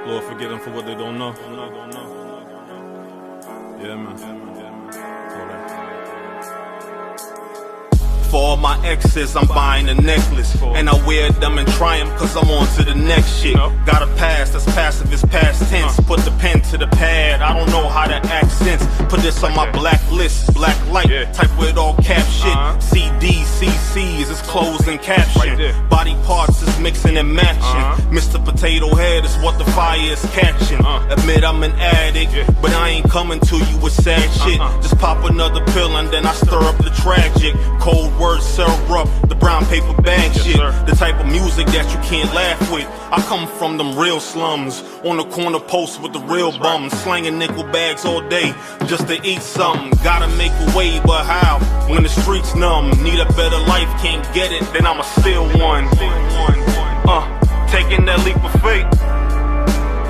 Lord, forgive them for what they don't know. Yeah, man. For all my exes, I'm buying a necklace, and I wear them in triumph cause I'm on to the next shit. Got a past that's passive, it's past tense. Put the pen to the pad, I don't know how to accent. Put this on my black list, black light, type with all cap shit. CD, CCs, it's closed and caption. Body parts is mixing and matching. Mr. Potato Head is what the fire is catching. Admit I'm an addict, but I ain't coming to you with sad shit. Just pop another pill and then I stir up the tragic. Cold words syrup, the brown paper bag shit. The type of music that you can't laugh with. I come from them real slums, on the corner post with the real bums, slanging nickel bags all day just to eat something. Gotta make a way, but how? When the streets numb, need a better life, can't get it, then I'ma steal one. Taking that leap of faith.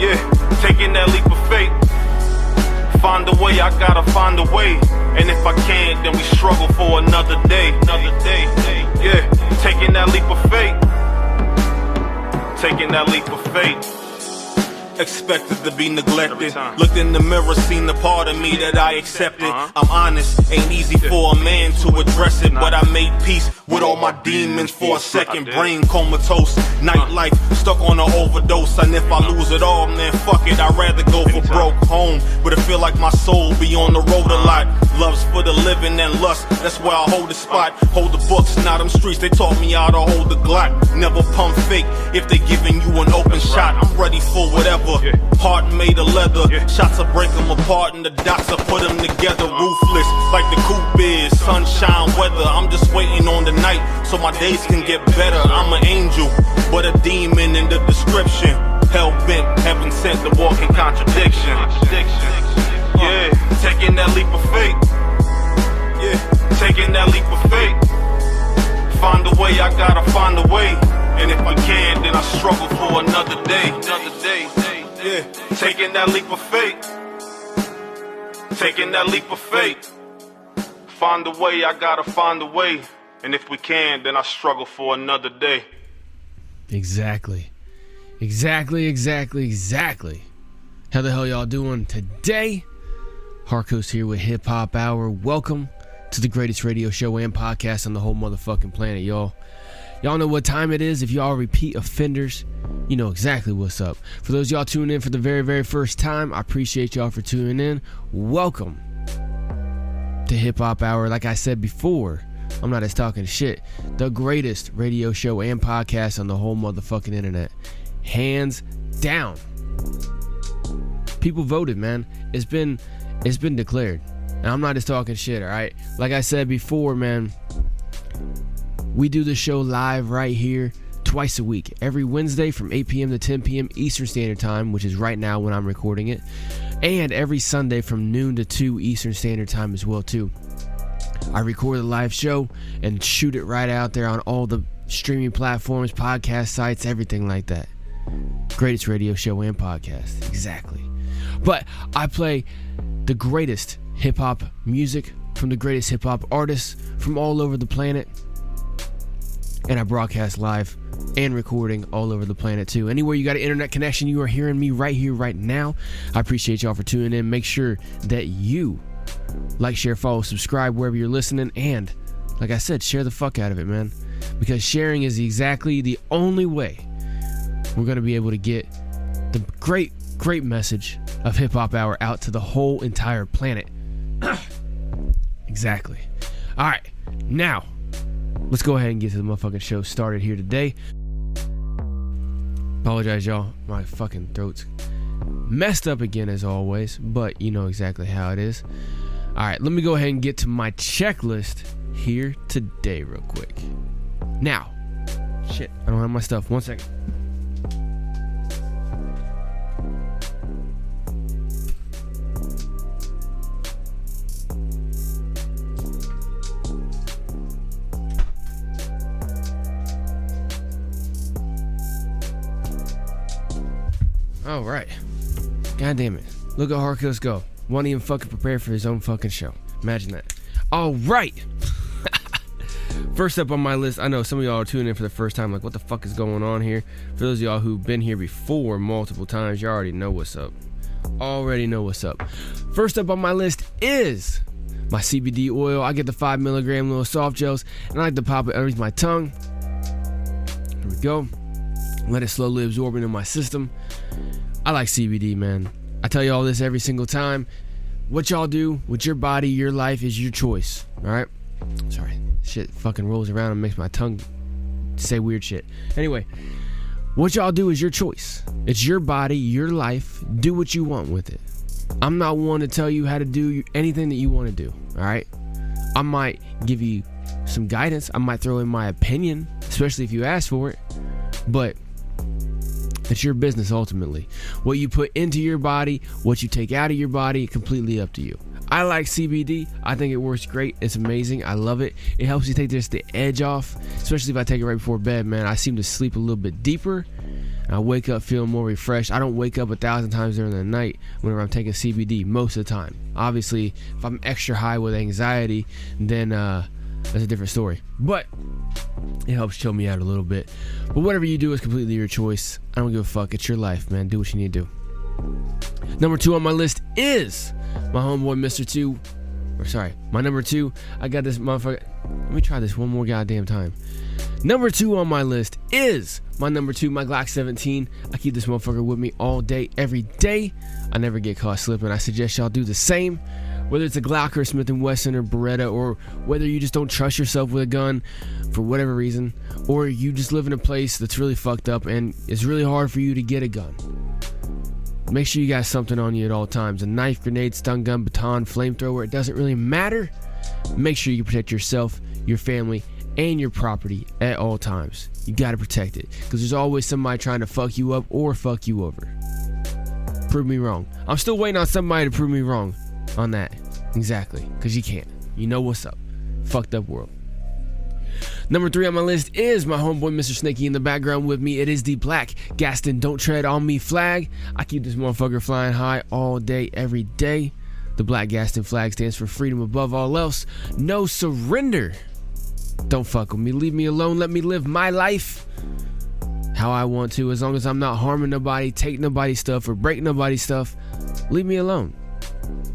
Yeah, taking that leap of faith. Find a way, I gotta find a way. And if I can't, then we struggle for another day. Yeah, taking that leap of faith. Taking that leap of faith. Expected to be neglected. Looked in the mirror, seen the part of me that I accepted. I'm honest, ain't easy for a man to address it, but I made peace with all my demons for a second. Brain comatose, nightlife, stuck on an overdose. And if I lose it all, then fuck it, I'd rather go for broke home. But it feel like my soul be on the road a lot. Love's for the living and lust, that's where I hold the spot. Hold the books, not them streets, they taught me how to hold the Glock. Never pump fake, if they giving you an open shot, I'm ready for whatever. Heart made of leather, shots will break them apart and the dots will put them together. Ruthless, like the coupe is, sunshine weather. I'm just waiting on the night so my days can get better. I'm an angel, but a demon in the description. Hell bent, heaven sent, the walking contradiction. Yeah, taking that leap of faith. Yeah, taking that leap of faith. Find a way, I gotta find a way. And if I can, then I struggle for another day. Yeah, taking that leap of faith. Taking that leap of faith. Find a way, I gotta find a way. And if we can, then I struggle for another day. Exactly. How the hell y'all doing today? Harkos here with HipHop Hour. Welcome to the greatest radio show and podcast on the whole motherfucking planet, y'all. Y'all know what time it is. If y'all repeat offenders, you know exactly what's up. For those y'all tuning in for the very, very first time, I appreciate y'all for tuning in. Welcome to HipHop Hour. Like I said before, I'm not just talking shit. The greatest radio show and podcast on the whole motherfucking internet. Hands down. People voted, man. It's been declared. And I'm not just talking shit, alright? Like I said before, man, we do the show live right here twice a week. Every Wednesday from 8 p.m. to 10 p.m. Eastern Standard Time, which is right now when I'm recording it. And every Sunday from noon to 2 Eastern Standard Time as well, too. I record the live show and shoot it right out there on all the streaming platforms, podcast sites, everything like that. Greatest radio show and podcast. Exactly. But I play the greatest hip-hop music from the greatest hip-hop artists from all over the planet. And I broadcast live and recording all over the planet too. Anywhere you got an internet connection, you are hearing me right here, right now. I appreciate y'all for tuning in. Make sure that you like, share, follow, subscribe wherever you're listening. And like I said, share the fuck out of it, man. Because sharing is exactly the only way we're going to be able to get the great message of Hip Hop Hour out to the whole entire planet. Exactly. All right, now let's go ahead and get to the motherfucking show started here today. Apologize, y'all. My fucking throat's messed up again as always, but you know exactly how it is. All right, let me go ahead and get to my checklist here today real quick. Now, shit, I don't have my stuff. 1 second. All right. God damn it. Look at Harkos go. Won't even fucking prepare for his own fucking show. Imagine that. All right. First up on my list, I know some of y'all are tuning in for the first time, like, what the fuck is going on here? For those of y'all who've been here before multiple times, you already know what's up. First up on my list is my CBD oil. I get the 5 milligram little soft gels, and I like to pop it underneath my tongue. Here we go. Let it slowly absorb into my system. I like CBD, man. I tell you all this every single time. What y'all do with your body, your life is your choice. All right? Sorry. Shit fucking rolls around and makes my tongue say weird shit. Anyway, what y'all do is your choice. It's your body, your life. Do what you want with it. I'm not one to tell you how to do anything that you want to do. All right? I might give you some guidance. I might throw in my opinion, especially if you ask for it. But it's your business ultimately. What you put into your body, what you take out of your body, completely up to you. I like CBD. I think it works great. It's amazing. I love it. It helps you take just the edge off, especially if I take it right before bed, man. I seem to sleep a little bit deeper. And I wake up feeling more refreshed. I don't wake up 1,000 times during the night whenever I'm taking CBD most of the time. Obviously, if I'm extra high with anxiety, then that's a different story. But it helps chill me out a little bit. But whatever you do is completely your choice. I don't give a fuck. It's your life, man. Do what you need to do. Number 2 on my list is my homeboy Mr. 2. My number 2. I got this motherfucker. Let me try this one more goddamn time. Number 2 on my list is my number 2, my Glock 17. I keep this motherfucker with me all day, every day. I never get caught slipping. I suggest y'all do the same. Whether it's a Glock or a Smith & Wesson or Beretta, or whether you just don't trust yourself with a gun for whatever reason, or you just live in a place that's really fucked up and it's really hard for you to get a gun. Make sure you got something on you at all times. A knife, grenade, stun gun, baton, flamethrower. It doesn't really matter. Make sure you protect yourself, your family, and your property at all times. You got to protect it, because there's always somebody trying to fuck you up or fuck you over. Prove me wrong. I'm still waiting on somebody to prove me wrong on that. Exactly, because you can't. You know what's up. Fucked up world. Number 3 on my list is my homeboy Mr. Snaky in the background with me. It is the Blac Gaston Don't Tread on Me flag. I keep this motherfucker flying high all day, every day. The Blac Gaston flag stands for freedom above all else. No surrender. Don't fuck with me. Leave me alone. Let me live my life how I want to. As long as I'm not harming nobody, taking nobody's stuff, or breaking nobody's stuff, leave me alone.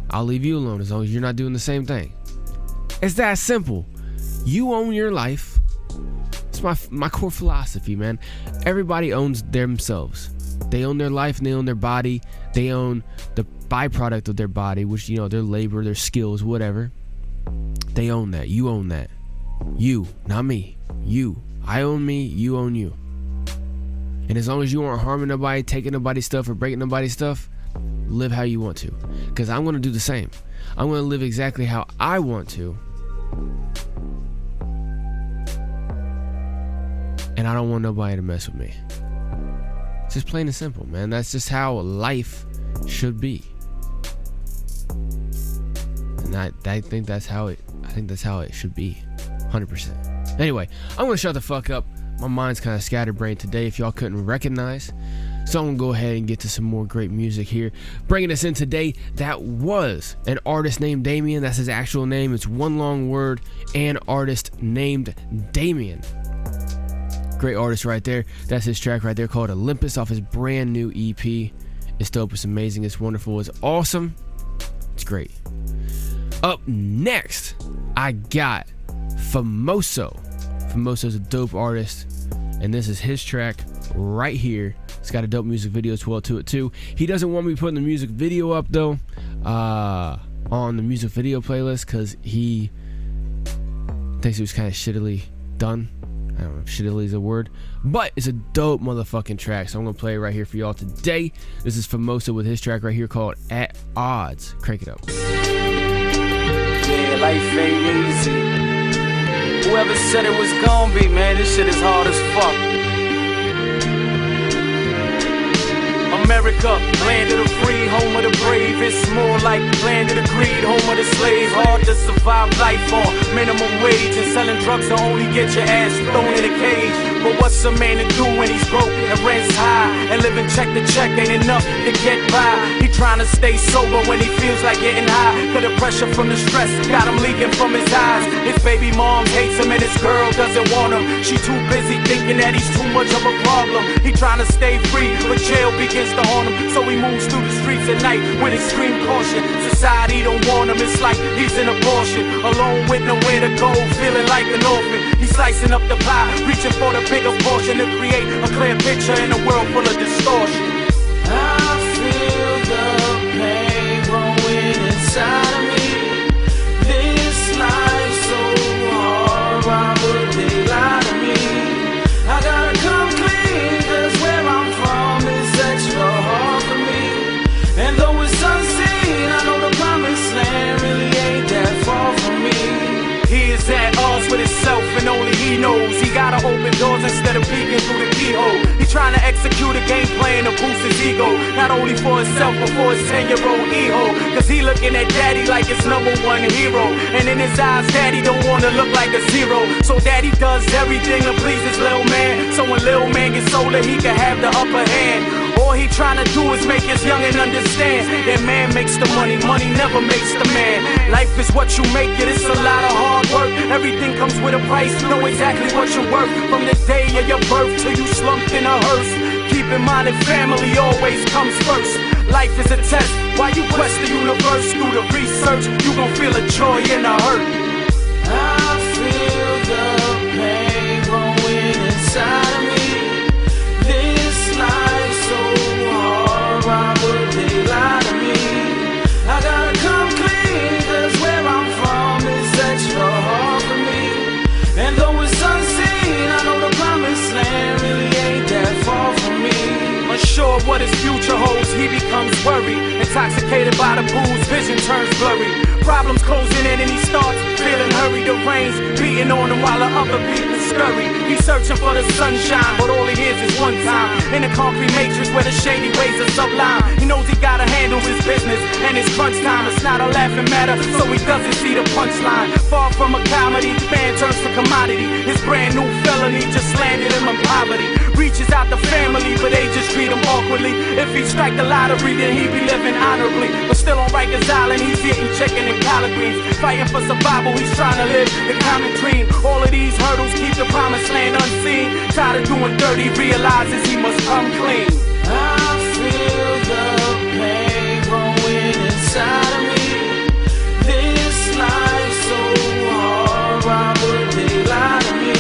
I'll leave you alone as long as you're not doing the same thing. It's that simple. You own your life. It's my core philosophy, man. Everybody owns themselves. They own their life and they own their body. They own the byproduct of their body, which, you know, their labor, their skills, whatever. They own that. You own that. You, not me. You. I own me. You own you. And as long as you aren't harming nobody, taking nobody's stuff, or breaking nobody's stuff, live how you want to. Because I'm going to do the same. I'm going to live exactly how I want to. And I don't want nobody to mess with me. It's just plain and simple, man. That's just how life should be. And I think that's how it should be. 100%. Anyway, I'm gonna shut the fuck up. My mind's kind of scatterbrained today, if y'all couldn't recognize. So I'm gonna go ahead and get to some more great music here. Bringing us in today, that was an artist named Damion. That's his actual name. It's one long word. AnArtistNamedDamion. Great artist right there. That's his track right there called Olympus off his brand new EP. It's dope. It's amazing. It's wonderful. It's awesome. It's great. Up next, I got FaMo. FaMo's a dope artist, and this is his track right here. It's got a dope music video as well to it too. He doesn't want me putting the music video up though on the music video playlist, because he thinks it was kind of shittily done. I don't know if shittily is a word, but it's a dope motherfucking track, so I'm gonna play it right here for y'all today. This is FaMo with his track right here called At Odds. Crank it up. Yeah, life ain't easy. Whoever said it was gonna be, man, this shit is hard as fuck. America, land of the free, home of the brave. It's more like land of the greed, home of the slave. Hard to survive life on minimum wage, and selling drugs to only get your ass thrown in a cage. But what's a man to do when he's broke and rent's high? And living check to check ain't enough to get by. He tryna stay sober when he feels like getting high. Cause the pressure from the stress got him leaking from his eyes. His baby mom hates him and his girl doesn't want him. She too busy thinking that he's too much of a problem. He tryna stay free, but jail begins to haunt him. So he moves through the streets at night with extreme caution. Society don't want him, it's like he's an abortion. Alone with nowhere to go, feeling like an orphan. He's slicing up the pie, reaching for the bigger portion to create a clear picture in a world full of distortion. I feel the pain growing inside of me. This life's so hard, why would they lie to me? I gotta come clean, cause where I'm from is extra hard for me. And though it's unseen, I know the promised land really ain't that far from me. He is at odds with himself and only he knows. He gotta open doors instead of peeking through the keyhole. He's trying to execute a game plan to boost his ego. Not only for himself but for his 10-year-old ego. Cause he looking at daddy like his #1 hero. And in his eyes daddy don't wanna look like a zero. So daddy does everything to please his little man. So when little man gets older he can have the upper hand. All he tryna do is make his youngin' understand that man makes the money, money never makes the man. Life is what you make it, it's a lot of hard work. Everything comes with a price, know exactly what you're worth. From the day of your birth till you slumped in a hearse. Keep in mind that family always comes first. Life is a test, while you quest the universe. Through the research, you gon' feel a joy and a hurt. I feel the pain growing inside of me. This life's so hard, why would they lie to me? I gotta come clean, cause where I'm from is extra hard for me. And though it's unseen, I know the promised land really ain't that far from me. Unsure of what his future holds, he becomes worried. Intoxicated by the booze, vision turns blurry. Problems closing in and he starts feeling hurried. The rain's beating on him while the other people scurry. He's searching for the sunshine, but all he hears is one time. In the concrete matrix where the shady ways are sublime. He knows he gotta handle his business and his crunch time. It's not a laughing matter, so he doesn't see the punchline. Far from a comedy, man turns to commodity. His brand new felony just landed him in poverty. Reaches out to family, but they just treat him awkwardly. If he strike the lottery, then he be living honorably. But still on Rikers Island, he's eating chicken and collard greens. Fighting for survival, he's trying to live the common dream. All of these hurdles keep the promised land unseen. Tired of doing dirty, realizes he must come clean. I feel the pain growing inside of me. This life's so hard, why would they lie to me?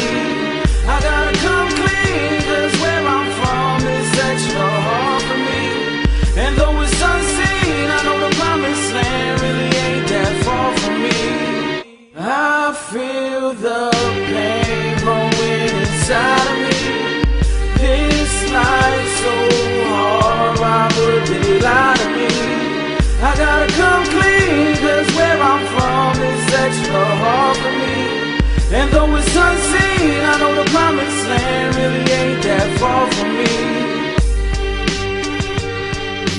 I gotta come clean, cause where I'm from is extra hard for me. And though it's unseen, I know the promised land really ain't that far from me. I feel the pain growing inside of me. This life's so hard, why would they lie to me? I gotta come clean, cause where I'm from is extra hard for me. And though it's unseen, I know the promised land really ain't that far from me.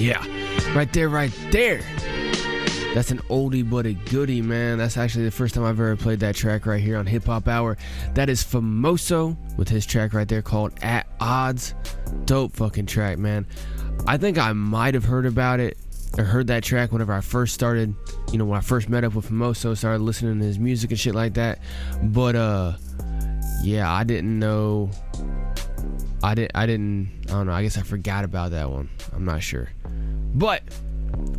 Yeah, right there. That's an oldie but a goodie, man. That's actually the first time I've ever played that track right here on HipHop Hour. That is FaMo with his track right there called At Odds. Dope fucking track, man. I think I might have heard about it or heard that track whenever I first started, when I first met up with FaMo, started listening to his music and shit like that. But yeah, I didn't know. I don't know. I guess I forgot about that one. I'm not sure. But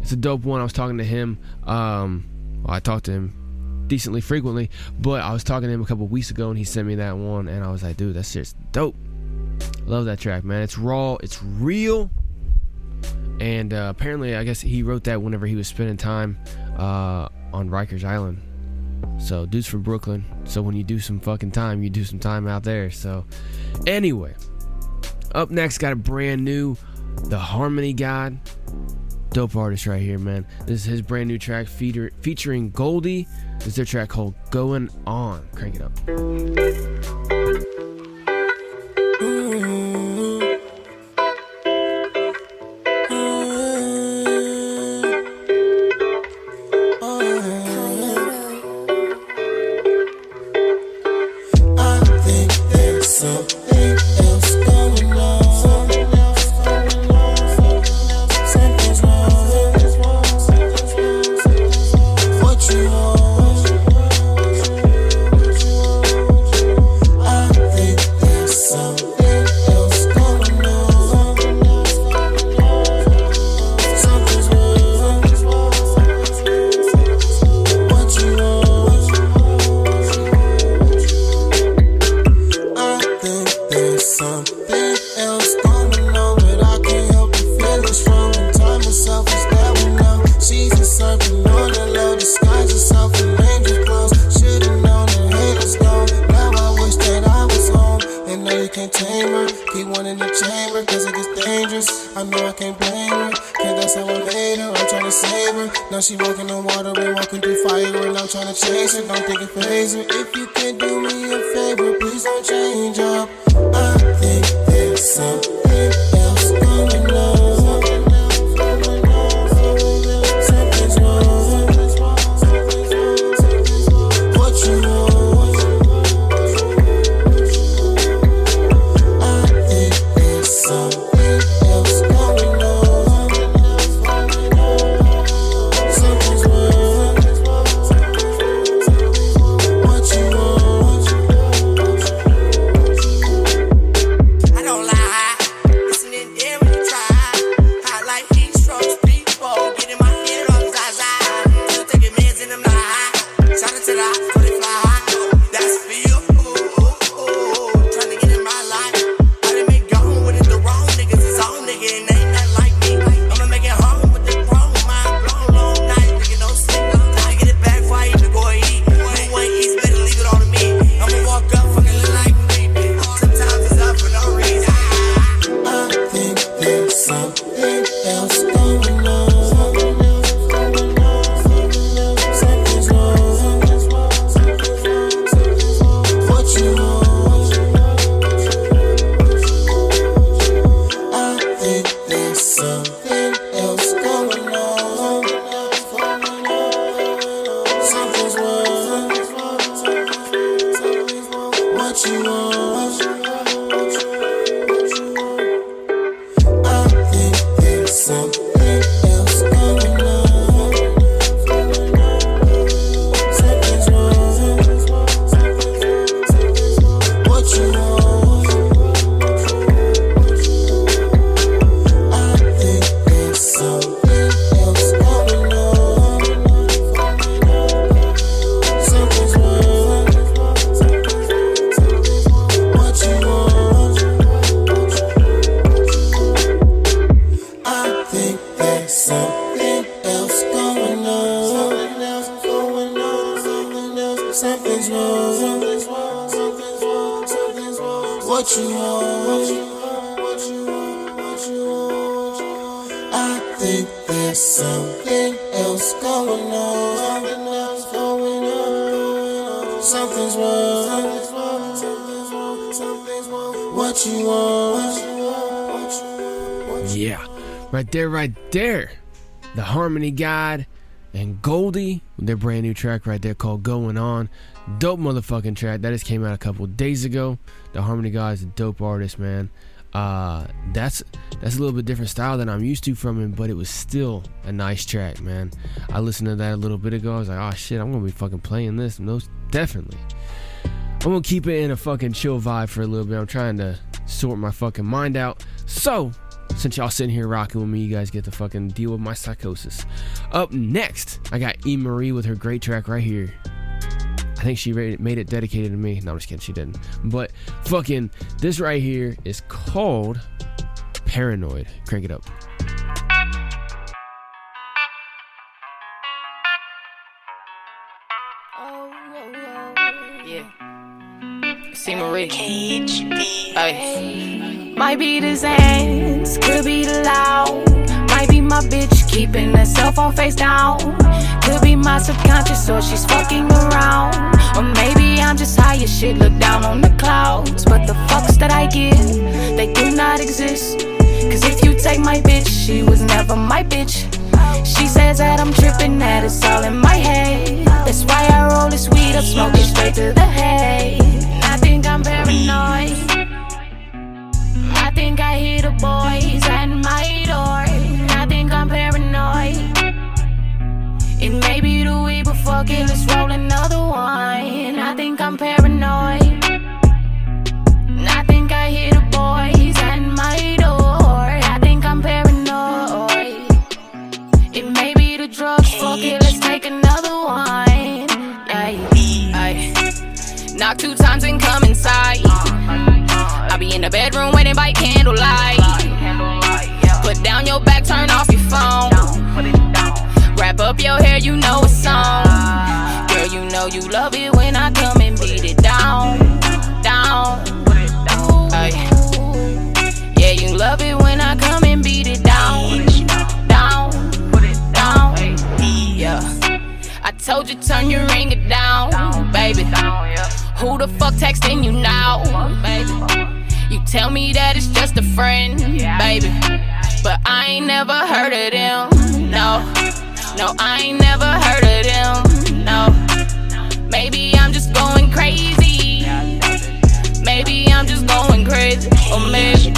it's a dope one. I was talking to him. I talked to him decently frequently, but I was talking to him a couple weeks ago and he sent me that one and I was like, dude, that's just dope. Love that track, man. It's raw, it's real. And apparently, I guess he wrote that whenever he was spending time on Rikers Island. So, dude's from Brooklyn. So, when you do some fucking time, you do some time out there. So, anyway. Up next, got a brand new The Harmony God. Dope artist right here, man. This is his brand new track featuring Goldee. This is their track called Going On. Crank it up. I think there's something you can't tame her. Keep one in the chamber, cause it gets dangerous. I know I can't blame her, cause that's how I made her. I'm tryna save her. Now she walking on water, we walking through fire, and I'm tryna chase her. Don't think it phases her. If you can do me a favor, please don't change up. I think there's something else going on. Something's wrong. What you want? I think there's something else going on. Something's wrong. What you want? I don't lie. Listening there when you try. Hot like heat strokes, people. Getting my head off Zaza. Still taking meds and I'm not high. Shout out to the hot, they fly high. That's for you. Trying to get in my life. I done make gone with it. The wrong niggas is on nigga and ain't nothing like me. I'ma make it home with the pro. Mind blown long night. Nigga don't sleep. Time to get it back before I even go and eat. You want east, better leave it all to me. I'ma walk up, fucking look like me. Sometimes it's up for no reason. I think there's something else going on. Something's wrong. What you want? I think there's something else going on. Something's wrong. What you want? I think there's something else going on. Something's wrong. What you want? I think there's something else going on. Something's wrong. What you want? I think there's something else going on. Something else going on. Something else. Something's wrong. Something's wrong. Something's wrong. Something's wrong. What you want? What you want? What you want? I think there's something else going on. Something else going on. Something's wrong. Something's wrong. Something's wrong. Something's wrong. What you want? Yeah, right there. The Harmony God and Goldee with their brand new track right there called Going On. Dope motherfucking track. That just came out a couple days ago. The Harmony God is a dope artist, man. That's a little bit different style than I'm used to from him, but it was still a nice track, man. I listened to that a little bit ago. I was like, oh shit, I'm gonna be fucking playing this. Most definitely. I'm gonna keep it in a fucking chill vibe for a little bit. I'm trying to sort my fucking mind out. So, since y'all sitting here rocking with me, you guys get to fucking deal with my psychosis. Up next, I got E.Marie with her great track right here. I think she made it dedicated to me. No, I'm just kidding, she didn't. But fucking this right here is called Paranoid. Crank it up. E.Marie. Ay. Might be the Zans, could be the loud. Might be my bitch keeping her cell phone face down. Could be my subconscious or she's fucking around. Or maybe I'm just high as shit, look down on the clouds. But the fucks that I give, they do not exist. Cause if you take my bitch, she was never my bitch. She says that I'm tripping, that it's all in my head. That's why I roll this weed up, smoke it straight to the head. And I think I'm paranoid. I think I hear the boys at my door. And I think I'm paranoid. It may be the weed, but fuck it, let's roll another one. I think I'm paranoid. And I think I hear the boys at my door. I think I'm paranoid. It may be the drugs, fuck it, let's take another one. Ay, ay. Knock 2 times and come inside. I be in the bedroom waiting by candlelight. Put down your back, turn off your phone. Wrap up your hair, you know it's on. Girl, you know you love it when I come and beat it down, down. you turn your ringer down, baby? Who the fuck texting you now, baby? You tell me that it's just a friend, baby, but I ain't never heard of them, no, I ain't never heard of them, no. Maybe I'm just going crazy, maybe I'm just going crazy, or maybe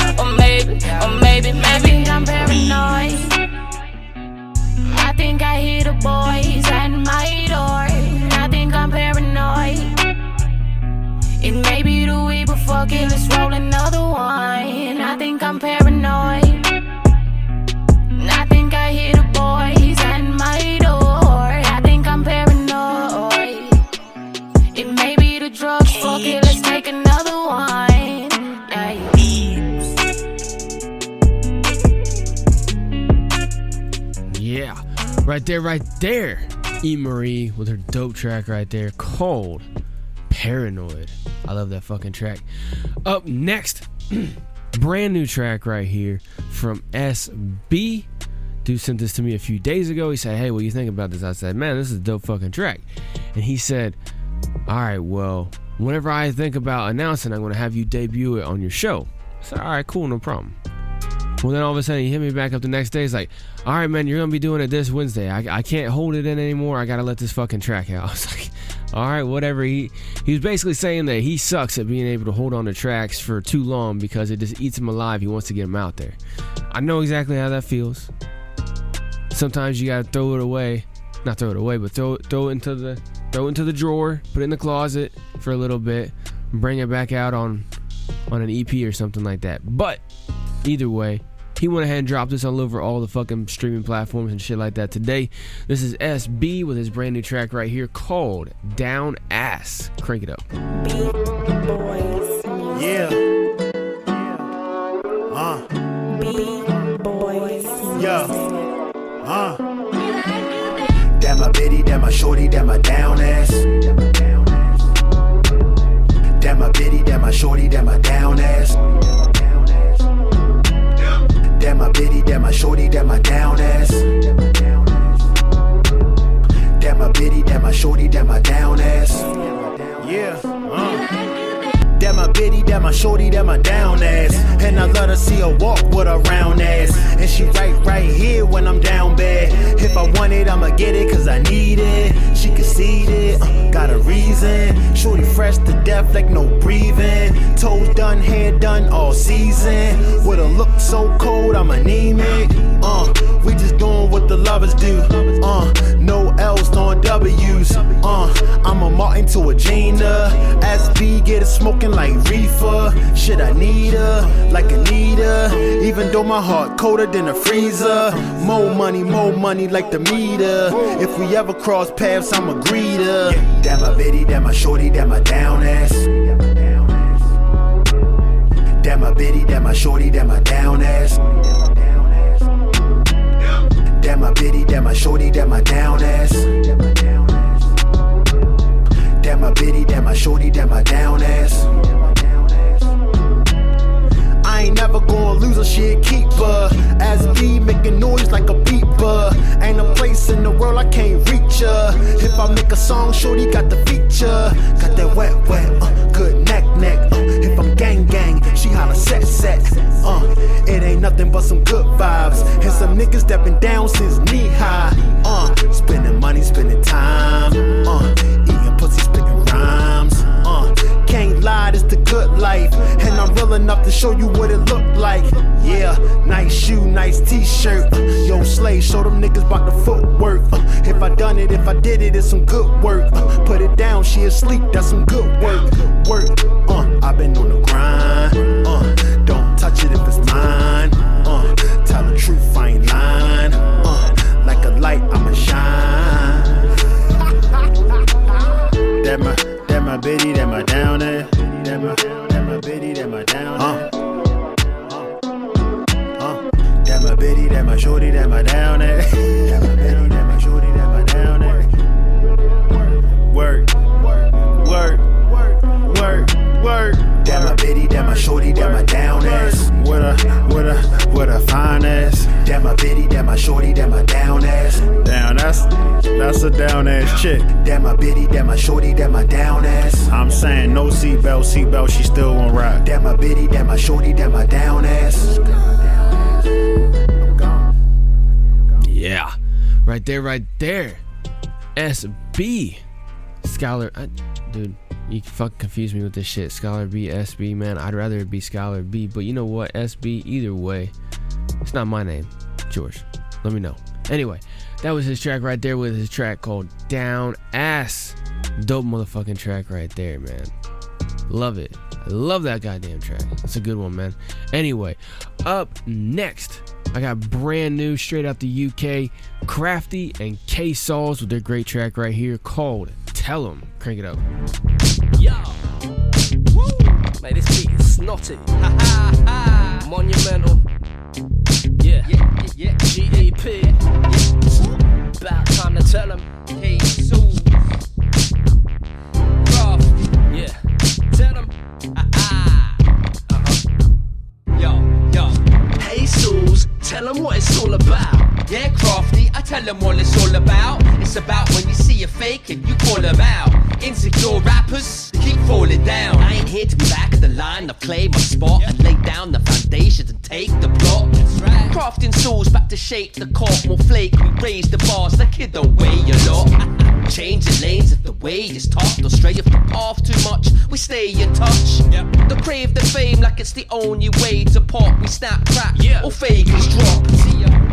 I'm paranoid. I think I hear the boys at my door. I think I'm paranoid. It may be the week, but fuck it, let's roll another one. I think I'm paranoid. I think I hear the boys at my door. I think I'm paranoid. It may be the drugs, fuck it, let's take another one. Yeah, right there. E.Marie with her dope track right there called Paranoid. I love that fucking track. Up next, brand new track right here from S.Bee. Dude sent this to me a few days ago. He said, hey, what do you think about this? I said, man, this is a dope fucking track. And he said, all right, well, whenever I think about announcing, I'm going to have you debut it on your show. I said, all right, cool, no problem. Well, then all of a sudden he hit me back up the next day. He's like, all right, man, you're going to be doing it this Wednesday. I can't hold it in anymore. I got to let this fucking track out. I was like, all right, whatever. He was basically saying that he sucks at being able to hold on to tracks for too long because it just eats him alive. He wants to get them out there. I know exactly how that feels. Sometimes you got to throw it away. Not throw it away, but throw it into the drawer, put it in the closet for a little bit, and bring it back out on an EP or something like that. But either way, he went ahead and dropped this all over all the fucking streaming platforms and shit like that today. This is S.Bee with his brand new track right here called Down Ass. Crank it up. Yeah. Yeah. That my bitty, that my shorty, that my down ass. That my bitty, that my shorty, that my down ass. That my bitty, that my shorty, that my down ass. That my bitty, that my shorty, that my down ass. Yeah, That my bitty, that my shorty, that my down ass. And I love to see her walk with her round ass. And she right here when I'm down bad. If I want it, I'ma get it cause I need it. She conceited, got a reason. Shorty fresh to death like no breathing. Toes done, hair done all season. With a look so cold, I'm anemic. We just doing what the lovers do. No L's, no W's. I'm a Martin to a Gina. S.Bee get it smoking like reefer. Shit, I need her like Anita. Even though my heart colder than a freezer. More money like the meter. If we ever cross paths, I'm a greeter. That my bitty, that my shorty, that my down ass. That my bitty, that my shorty, that my down ass. That my bitty, that my shorty, that my down ass. That my bitty, that my shorty, that my down ass. I ain't never gonna lose a shit keeper. S.Bee making noise like a beeper. Ain't a place in the world I can't reach her. If I make a song, shorty got the feature. Got that wet, good neck. If I'm gang, she holla set. It ain't nothing but some good vibes. And some niggas that been down since knee high. Spending money, spending time. Eating pussy, spitting rhymes. Can't lie, it's the good life. And I'm real enough to show you what it look like. Yeah, nice shoe, nice t-shirt. Yo, Slay, show them niggas about the footwork. If I done it, if I did it, it's some good work. Put it down, she asleep, that's some good work. I've been on the grind. Don't touch it if it's mine. Tell the truth, I ain't lying. Like a light, I'ma shine. That my bitty, that my down ass. That my bitty, that my down ass. That my bitty, that my shorty, that my down ass. That my bitty, that my shorty, that my down ass. Work. That my bitty, that my shorty, that my down ass. With a fine ass. Damn my biddy, damn my shorty, damn my down ass. Damn, that's a down ass chick. Damn my biddy, damn my shorty, damn my down ass. I'm saying no seatbelt, she still won't ride. Damn my biddy, damn my shorty, damn my down ass. Yeah, right there. S.Bee. Scholar, dude, you fucking confuse me with this shit. Scholar B, S.Bee, man. I'd rather it be Scholar B, but you know what? S.Bee, either way, it's not my name. It's yours. Let me know. Anyway, that was his track right there with his track called Down Ass. Dope motherfucking track right there, man. Love it. I love that goddamn track. It's a good one, man. Anyway, up next, I got brand new, straight out the UK, Krafty and K-Saulz with their great track right here called Tell 'Em. Crank it up. Yo, woo, mate, this beat is snotty. Ha ha ha. Monumental. Yeah. G.R.A.E. About time to tell 'em. K-Saulz. Krafty. Yeah. Tell 'em. Yo. K-Saulz, tell 'em what it's all about. Yeah, Krafty, I tell them what it's all about. It's about when you see a fake and you call them out. Insecure rappers keep falling down. I ain't here to be back of the line. I've claimed my spot and laid down the foundations and take the plot. That's right. Crafting souls back to shape the cork more flake. We raise the bars, the kid don't weigh a lot. Changing lanes if the way is tough. Don't stray off the path too much, we stay in touch. Don't crave the fame like it's the only way to pop. We snap, crack, or fake and drop.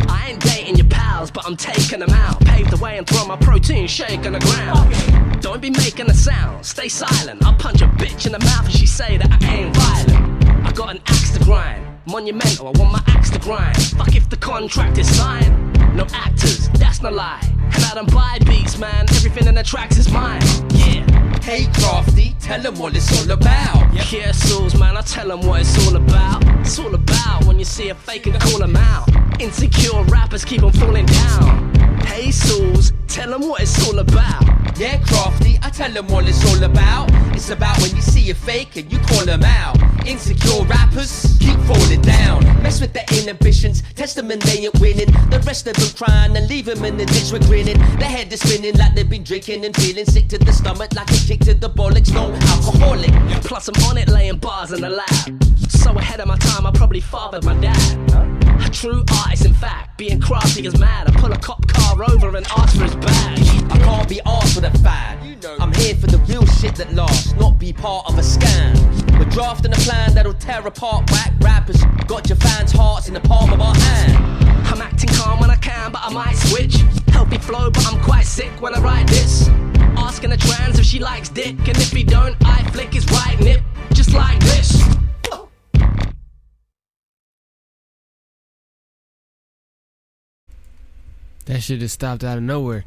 I ain't dating your pals, but I'm taking them out. Pave the way and throw my protein shake on the ground. Don't be making a sound, stay silent. I'll punch a bitch in the mouth and she say that I ain't violent. I got an axe to grind, monumental, I want my axe to grind. Fuck if the contract is signed. No actors, that's no lie. And I don't buy beats, man, everything in the tracks is mine. Yeah. Hey Krafty, tell them what it's all about. K-Saulz, man, I tell them what it's all about. It's all about when you see a fake and call them out. Insecure rappers keep on falling down. K-Saulz, tell them what it's all about. Yeah, Krafty, I tell them what it's all about. It's about when you see a fake and you call them out. Insecure rappers keep falling down. Mess with their inhibitions, test them and they ain't winning. The rest of them trying to leave them in the ditch with grinning. Their head is spinning like they've been drinking and feeling sick to the stomach like a kick to the bollocks. No alcoholic. Plus I'm on it laying bars in the lab. So ahead of my time I probably fathered my dad. A true artist in fact, being crafty is mad. I pull a cop car over and ask for his badge. I can't be arsed with a fad. I'm here for the real shit that lasts, not be part of a scam. We're drafting a plan that'll tear apart whack rappers. Got your fans' hearts in the palm of our hand. I'm acting calm when I can, but I might switch. Healthy flow, but I'm quite sick when I write this. Asking a trans if she likes dick, and if he don't, I flick his right nip, just like this. That shit just stopped out of nowhere.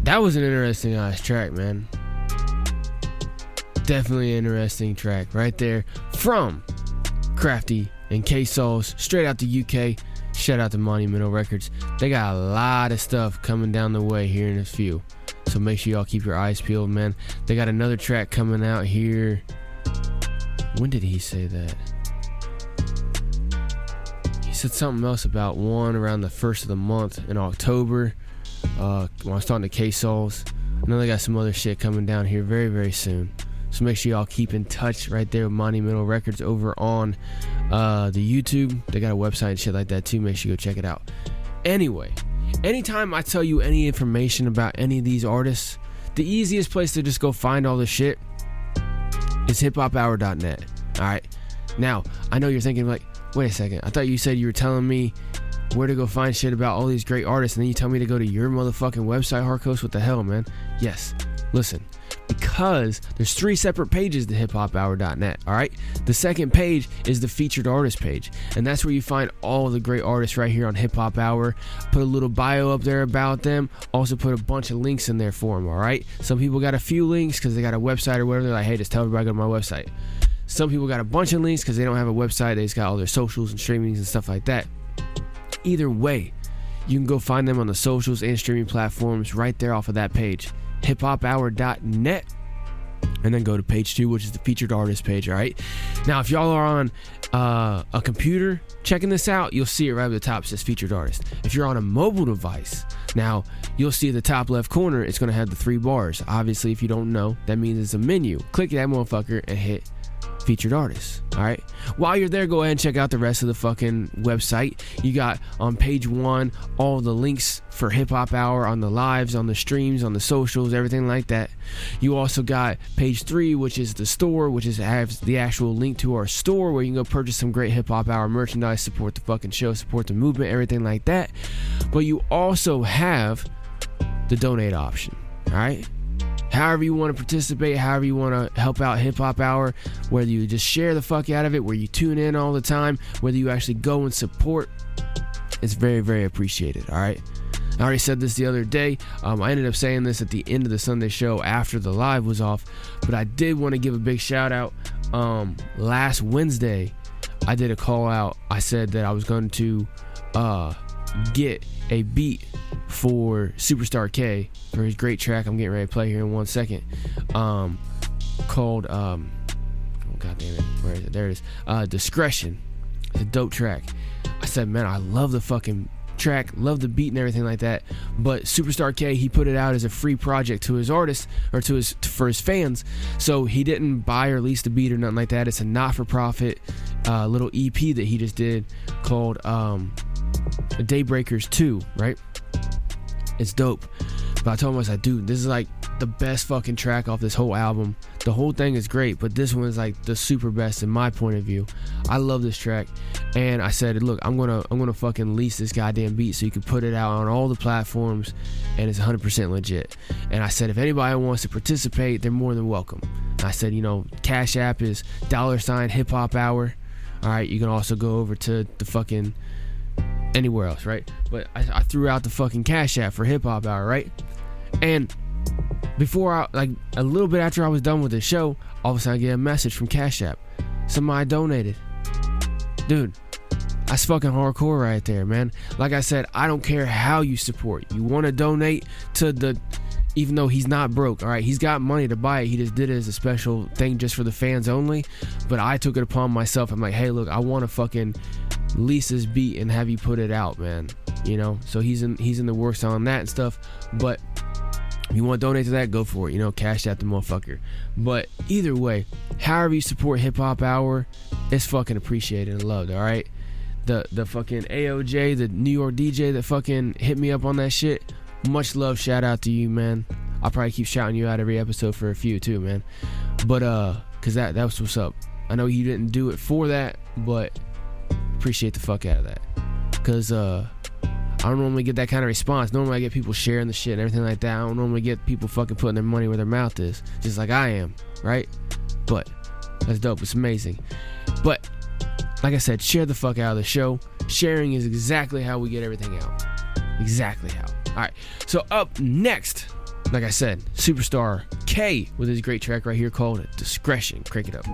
That was an interesting ass track, man. Definitely an interesting track right there from Krafty and K-Saulz, straight out the UK. Shout out to Monumental Records. They got a lot of stuff coming down the way here in a few, so make sure y'all keep your eyes peeled, man. They got another track coming out here. When did he say that? He said something else about one around the 1st of the month in October. When I was talking to K-Saulz. I know they got some other shit coming down here very, very soon. So make sure y'all keep in touch right there with Monumental Records over on the YouTube. They got a website and shit like that too. Make sure you go check it out. Anyway, anytime I tell you any information about any of these artists, the easiest place to just go find all this shit is hiphophour.net. Alright, now I know you're thinking like, wait a second, I thought you said you were telling me where to go find shit about all these great artists, and then you tell me to go to your motherfucking website, Harkos. What the hell, man? Yes, listen, because there's 3 separate pages to hiphophour.net. Alright, the second page is the featured artist page, and that's where you find all the great artists right here on Hip Hop Hour. Put a little bio up there about them, also put a bunch of links in there for them. Alright, some people got a few links because they got a website or whatever. They're like, hey, just tell everybody to go to my website. Some people got a bunch of links because they don't have a website. They just got all their socials and streamings and stuff like that. Either way, you can go find them on the socials and streaming platforms right there off of that page, hiphophour.net. and then go to page 2, which is the featured artist page. All right. Now, if y'all are on a computer checking this out, you'll see it right at the top. It says featured artist. If you're on a mobile device, now you'll see the top left corner. It's going to have the 3 bars. Obviously, if you don't know, that means it's a menu. Click that motherfucker and hit featured artists. All right. While you're there, go ahead and check out the rest of the fucking website. You got on page 1 all the links for HipHop Hour on the lives, on the streams, on the socials, everything like that. You also got page 3, which is the store, which has the actual link to our store where you can go purchase some great HipHop Hour merchandise, support the fucking show, support the movement, everything like that. But you also have the donate option. All right. However you want to participate, however you want to help out HipHop Hour, whether you just share the fuck out of it, where you tune in all the time, whether you actually go and support, it's very, very appreciated. All right. I already said this the other day. I ended up saying this at the end of the Sunday show after the live was off, but I did want to give a big shout out. Last Wednesday, I did a call out. I said that I was going to get a beat for Superstar K for his great track I'm getting ready to play here in 1 second, called oh god damn it, where is it? There it is. Discretion. It's a dope track. I said, man, I love the fucking track, love the beat and everything like that, but Superstar K, he put it out as a free project to his artists, or for his fans, so he didn't buy or lease the beat or nothing like that. It's a not-for-profit little EP that he just did called Daybreakers 2, right? It's dope. But I told him, I was like, dude, this is like the best fucking track off this whole album. The whole thing is great, but this one is like the super best in my point of view. I love this track. And I said, look, I'm gonna fucking lease this goddamn beat so you can put it out on all the platforms, and it's 100% legit. And I said, if anybody wants to participate, they're more than welcome. And I said, you know, Cash App is $ HipHop Hour. All right, you can also go over to the fucking anywhere else, right? But I threw out the fucking Cash App for HipHop Hour, right? And before like a little bit after I was done with the show, all of a sudden I get a message from Cash App. Somebody donated. Dude, that's fucking hardcore right there, man. Like I said, I don't care how you support. You want to donate to the, even though he's not broke, all right? He's got money to buy it. He just did it as a special thing just for the fans only. But I took it upon myself. I'm like, hey, look, I want to fucking lease this beat and have you put it out, man. You know, so he's in the works on that and stuff. But if you want to donate to that, go for it. You know, Cash App the motherfucker. But either way, however you support HipHop Hour, it's fucking appreciated and loved, all right? The fucking AOJ, the New York DJ that fucking hit me up on that shit, much love, shout out to you, man. I'll probably keep shouting you out every episode for a few too, man. But cause that was what's up. I know you didn't do it for that, but appreciate the fuck out of that. Cause I don't normally get that kind of response. Normally I get people sharing the shit and everything like that. I don't normally get people fucking putting their money where their mouth is, just like I am, right? But that's dope. It's amazing. But like I said, share the fuck out of the show. Sharing is exactly how we get everything out. Exactly how. All right. So up next, like I said, Superstar K with his great track right here called Discretion. Crank it up.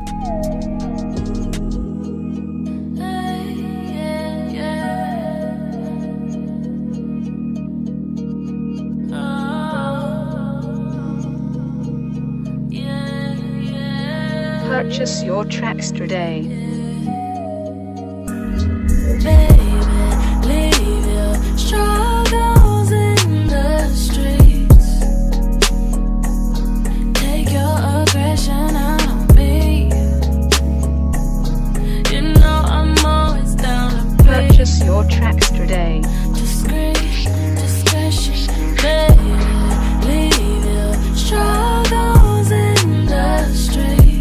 Purchase your tracks today. Baby, leave your struggles in the streets. Take your aggression out on me. You know I'm always down to pay. Purchase your tracks today. Discretion, baby, leave your struggles in the streets.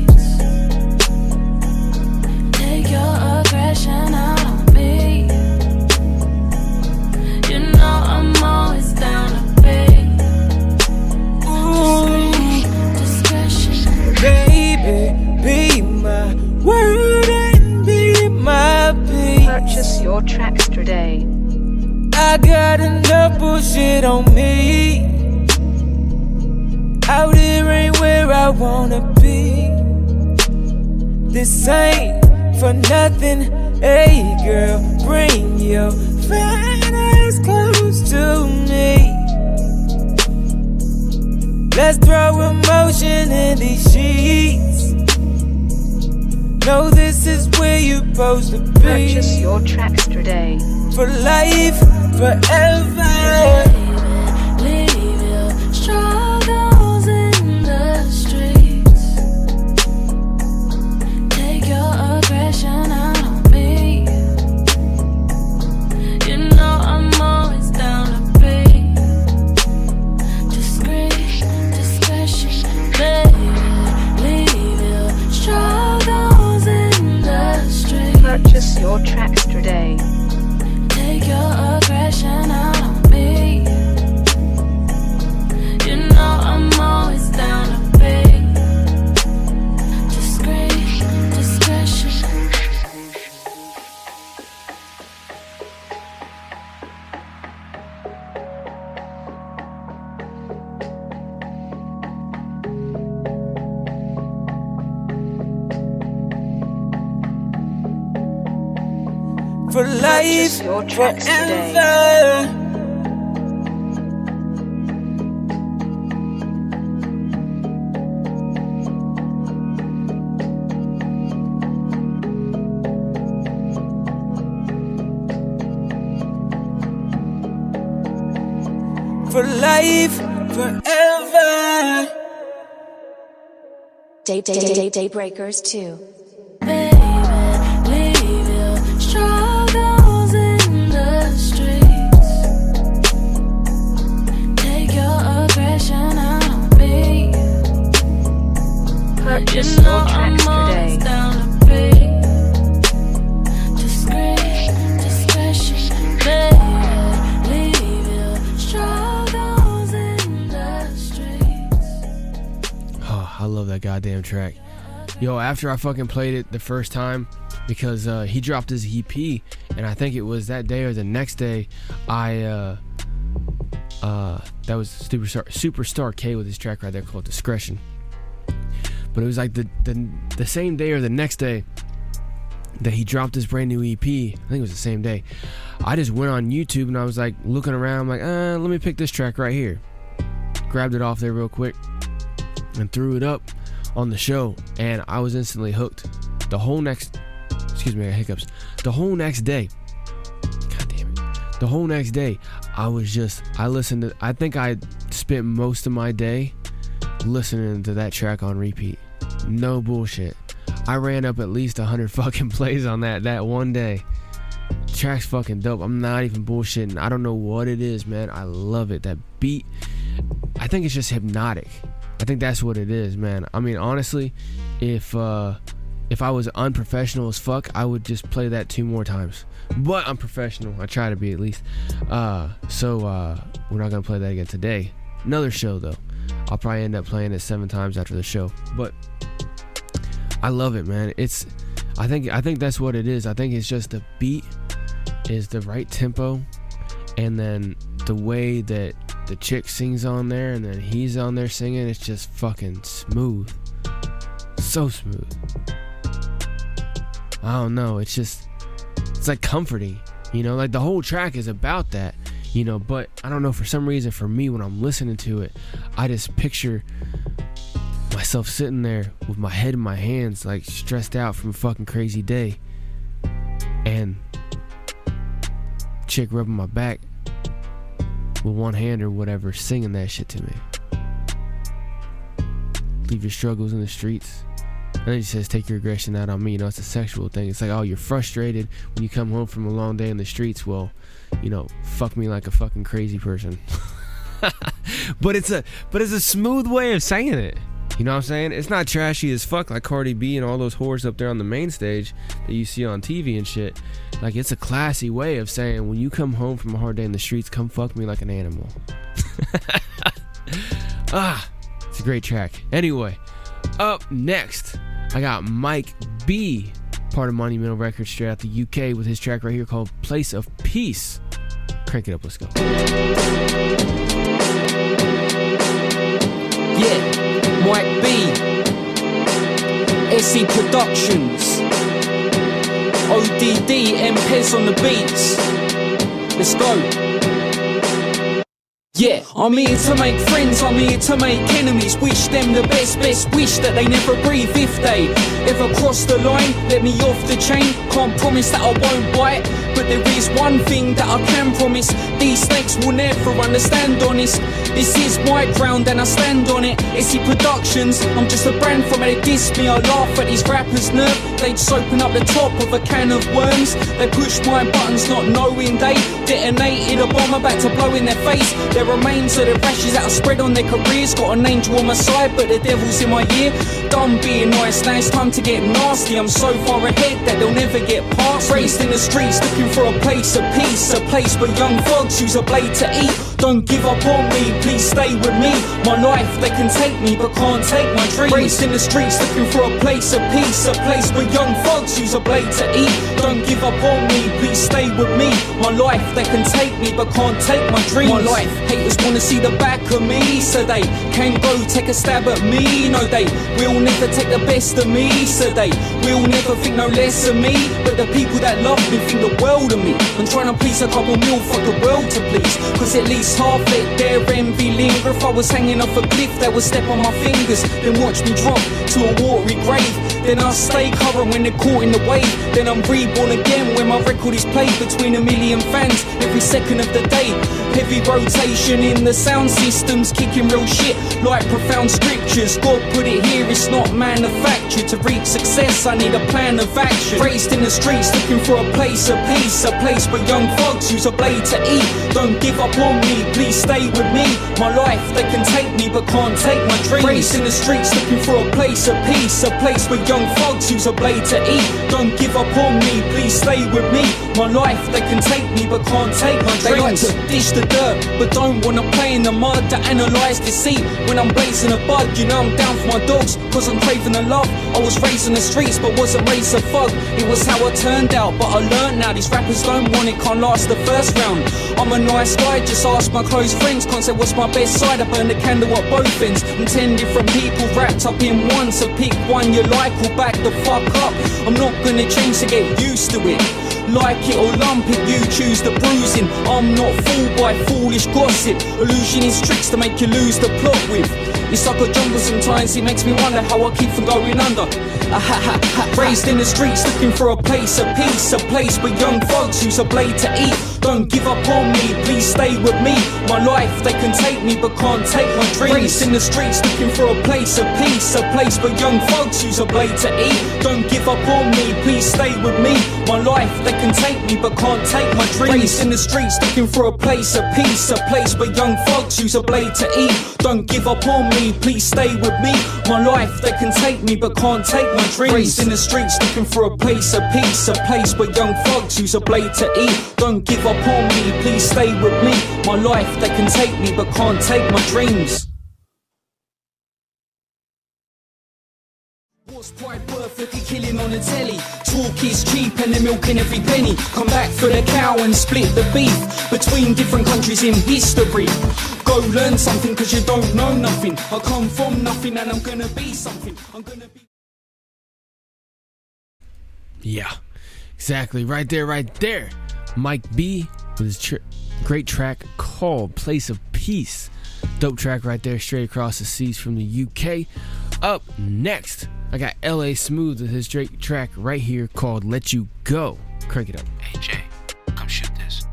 Your aggression out on me. You know I'm always down to pay. Discretion. Baby, be my word and be my peace. Purchase your tracks today. I got enough bullshit on me. Out here ain't where I wanna be. This ain't for nothing. Hey girl, bring your fat ass close to me. Let's throw emotion in these sheets. Know this is where you're supposed to be. Purchase your tracks today. For life, forever. Leave your struggles in the streets. Take your aggression out on me. You know I'm always down to be discretion, baby. Leave your struggles in the streets. Purchase your tracks today. Take your aggression out on me. You know I'm always down to be discretion. For life, Purchase your tracks today. forever. For life, forever. Daybreakers 2. Baby, leave your struggles in the streets. Take your aggression out on me. Purchase You know your tracks I'm always today. down to be discretion, baby. Leave your struggles in the streets. Oh, I love that goddamn track. Yo, after I fucking played it the first time, because he dropped his EP, and I think it was that day or the next day, that was Superstar K with his track right there called Discretion. But it was like the same day or the next day that he dropped his brand new EP. I think it was the same day. I just went on YouTube and I was like looking around, like, let me pick this track right here. Grabbed it off there real quick and threw it up on the show, and I was instantly hooked. The whole next day, God damn it. The whole next day, I listened to, I think I spent most of my day listening to that track on repeat. No bullshit. I ran up at least 100 fucking plays on that one day. The track's fucking dope. I'm not even bullshitting. I don't know what it is, man. I love it. That beat, I think it's just hypnotic. I think that's what it is, man. I mean, honestly, if I was unprofessional as fuck, I would just play that 2 more times. But I'm professional. I try to be at least. So we're not gonna play that again today. Another show though. I'll probably end up playing it 7 times after the show. But I love it, man. I think that's what it is. I think it's just the beat is the right tempo, and then the way that the chick sings on there, and then he's on there singing, it's just fucking smooth. So smooth. I don't know, it's like comforting, you know, like the whole track is about that, you know, but I don't know, for some reason, for me, when I'm listening to it, I just picture myself sitting there with my head in my hands, like stressed out from a fucking crazy day, and chick rubbing my back with one hand or whatever, singing that shit to me. Leave your struggles in the streets. And then he says, take your aggression out on me. You know, it's a sexual thing. It's like, oh, you're frustrated when you come home from a long day in the streets. Well, you know, fuck me like a fucking crazy person. but it's a smooth way of saying it. You know what I'm saying? It's not trashy as fuck like Cardi B and all those whores up there on the main stage that you see on TV and shit. Like, it's a classy way of saying, when you come home from a hard day in the streets, come fuck me like an animal. It's a great track. Anyway, up next, I got Mike B, part of Monumental Records, straight out the UK, with his track right here called Place of Peace. Crank it up, let's go. Yeah, Mike B, SC Productions, ODD, M-Pez on the beats. Let's go. Yeah, I'm here to make friends, I'm here to make enemies. Wish them the best wish that they never breathe. If they ever cross the line, let me off the chain. Can't promise that I won't bite, but there is one thing that I can promise. These snakes will never understand honest. This is my ground and I stand on it. S.Bee Productions, I'm just a brand from where they diss me. I laugh at these rappers' nerve. They just open up the top of a can of worms. They push my buttons not knowing they detonated a bomb about to blow in their face. There remains of the rashes that are spread on their careers. Got an angel on my side but the devil's in my ear. Done being nice, now it's time to get nasty. I'm so far ahead that they'll never get past. Raised in the streets looking for a place of peace, a place where young thugs use a blade to eat. Don't give up on me, please stay with me. My life, they can take me but can't take my dreams. Raised in the streets looking for a place of peace, a place where young thugs use a blade to eat. Don't give up on me, please stay with me. My life, they can take me but can't take my dreams. My life, haters wanna see the back of me, so they can't go take a stab at me. No, they will never take the best of me, so they will never think no less of me. But the people that love me think the world of me. I'm trying to please a couple mil, fuck the world to please. Cause at least half let their envy linger. If I was hanging off a cliff, they would step on my fingers, then watch me drop to a watery grave. Then I'll stay current when they're caught in the wave. Then I'm reborn again when my record is played between a million fans every second of the day. Heavy rotation in the sound systems, kicking real shit like profound scriptures. God put it here, it's not manufactured. To reach success, I need a plan of action. Raised in the streets looking for a place of peace, a place where young thugs use a blade to eat. Don't give up on me, please stay with me. My life, they can take me but can't take my dreams. Raised in the streets looking for a place of peace, a place where young thugs use a blade to eat. Don't give up on me, please stay with me. My life, they can take me but can't take my dreams. They like to dish the dirt but don't wanna play in the mud. To analyse deceit when I'm blazing a bud. You know I'm down for my dogs cause I'm craving the love. I was raised in the streets but wasn't raised a thug. It was how I turned out but I learned now. These rappers don't want it, can't last the first round. I'm a nice guy, just ask my close friends. Can't say what's my best side, I burn the candle at both ends. I'm 10 different people wrapped up in one, so pick one you like or back the fuck up. I'm not gonna change to get used to it. Like it or lump it, you choose the bruising. I'm not fooled by foolish gossip. Illusionist tricks to make you lose the plot with. It's like a jungle sometimes, it makes me wonder how I keep from going under. Raised in the streets looking for a place of peace, a place where young thugs use a blade to eat. Don't give up on me, please stay with me. My life, they can take me but can't take my dreams. Raised in the streets looking for a place of peace, a place where young thugs use a blade to eat. Don't give up on me, please stay with me. My life, they can take me but can't take my dreams. Raised in the streets looking for a place of peace, a place where young thugs use a blade to eat. Don't give up on me, please stay with me. My life, they can take me but can't take my dreams. Raised in the streets looking for a place of peace, a place where young thugs use a blade to eat. Don't give up on me, please stay with me. My life, they can take me but can't take my dreams. What's pride worth if you're killing on the telly? Talk is cheap and they're milking every penny. Come back for the cow and split the beef between different countries in history. Go learn something cause you don't know nothing. I come from nothing and I'm gonna be something. I'm gonna be... Yeah, exactly. Right there. Mike B with his great track called Place of Peace. Dope track right there, straight across the seas from the UK. Up next, I got LA Smooth with his straight track right here called Let You Go. Crank it up. Hey Jay, come shoot this.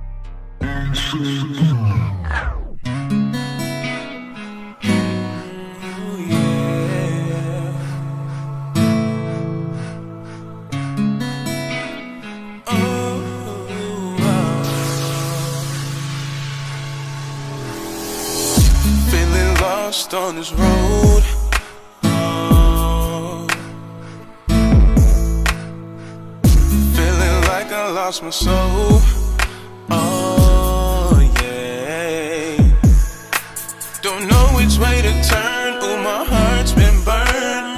Lost on this road, feeling like I lost my soul. Oh yeah, don't know which way to turn. Oh, my heart's been burned.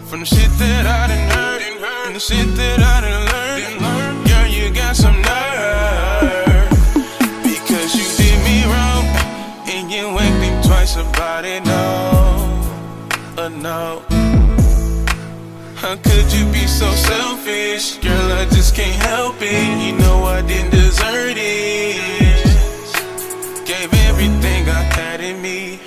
From the shit that I done heard and the shit that I done learned. Girl, you got some nerve. About it, no. How could you be so selfish? Girl, I just can't help it. You know I didn't desert it. Gave everything I had in me,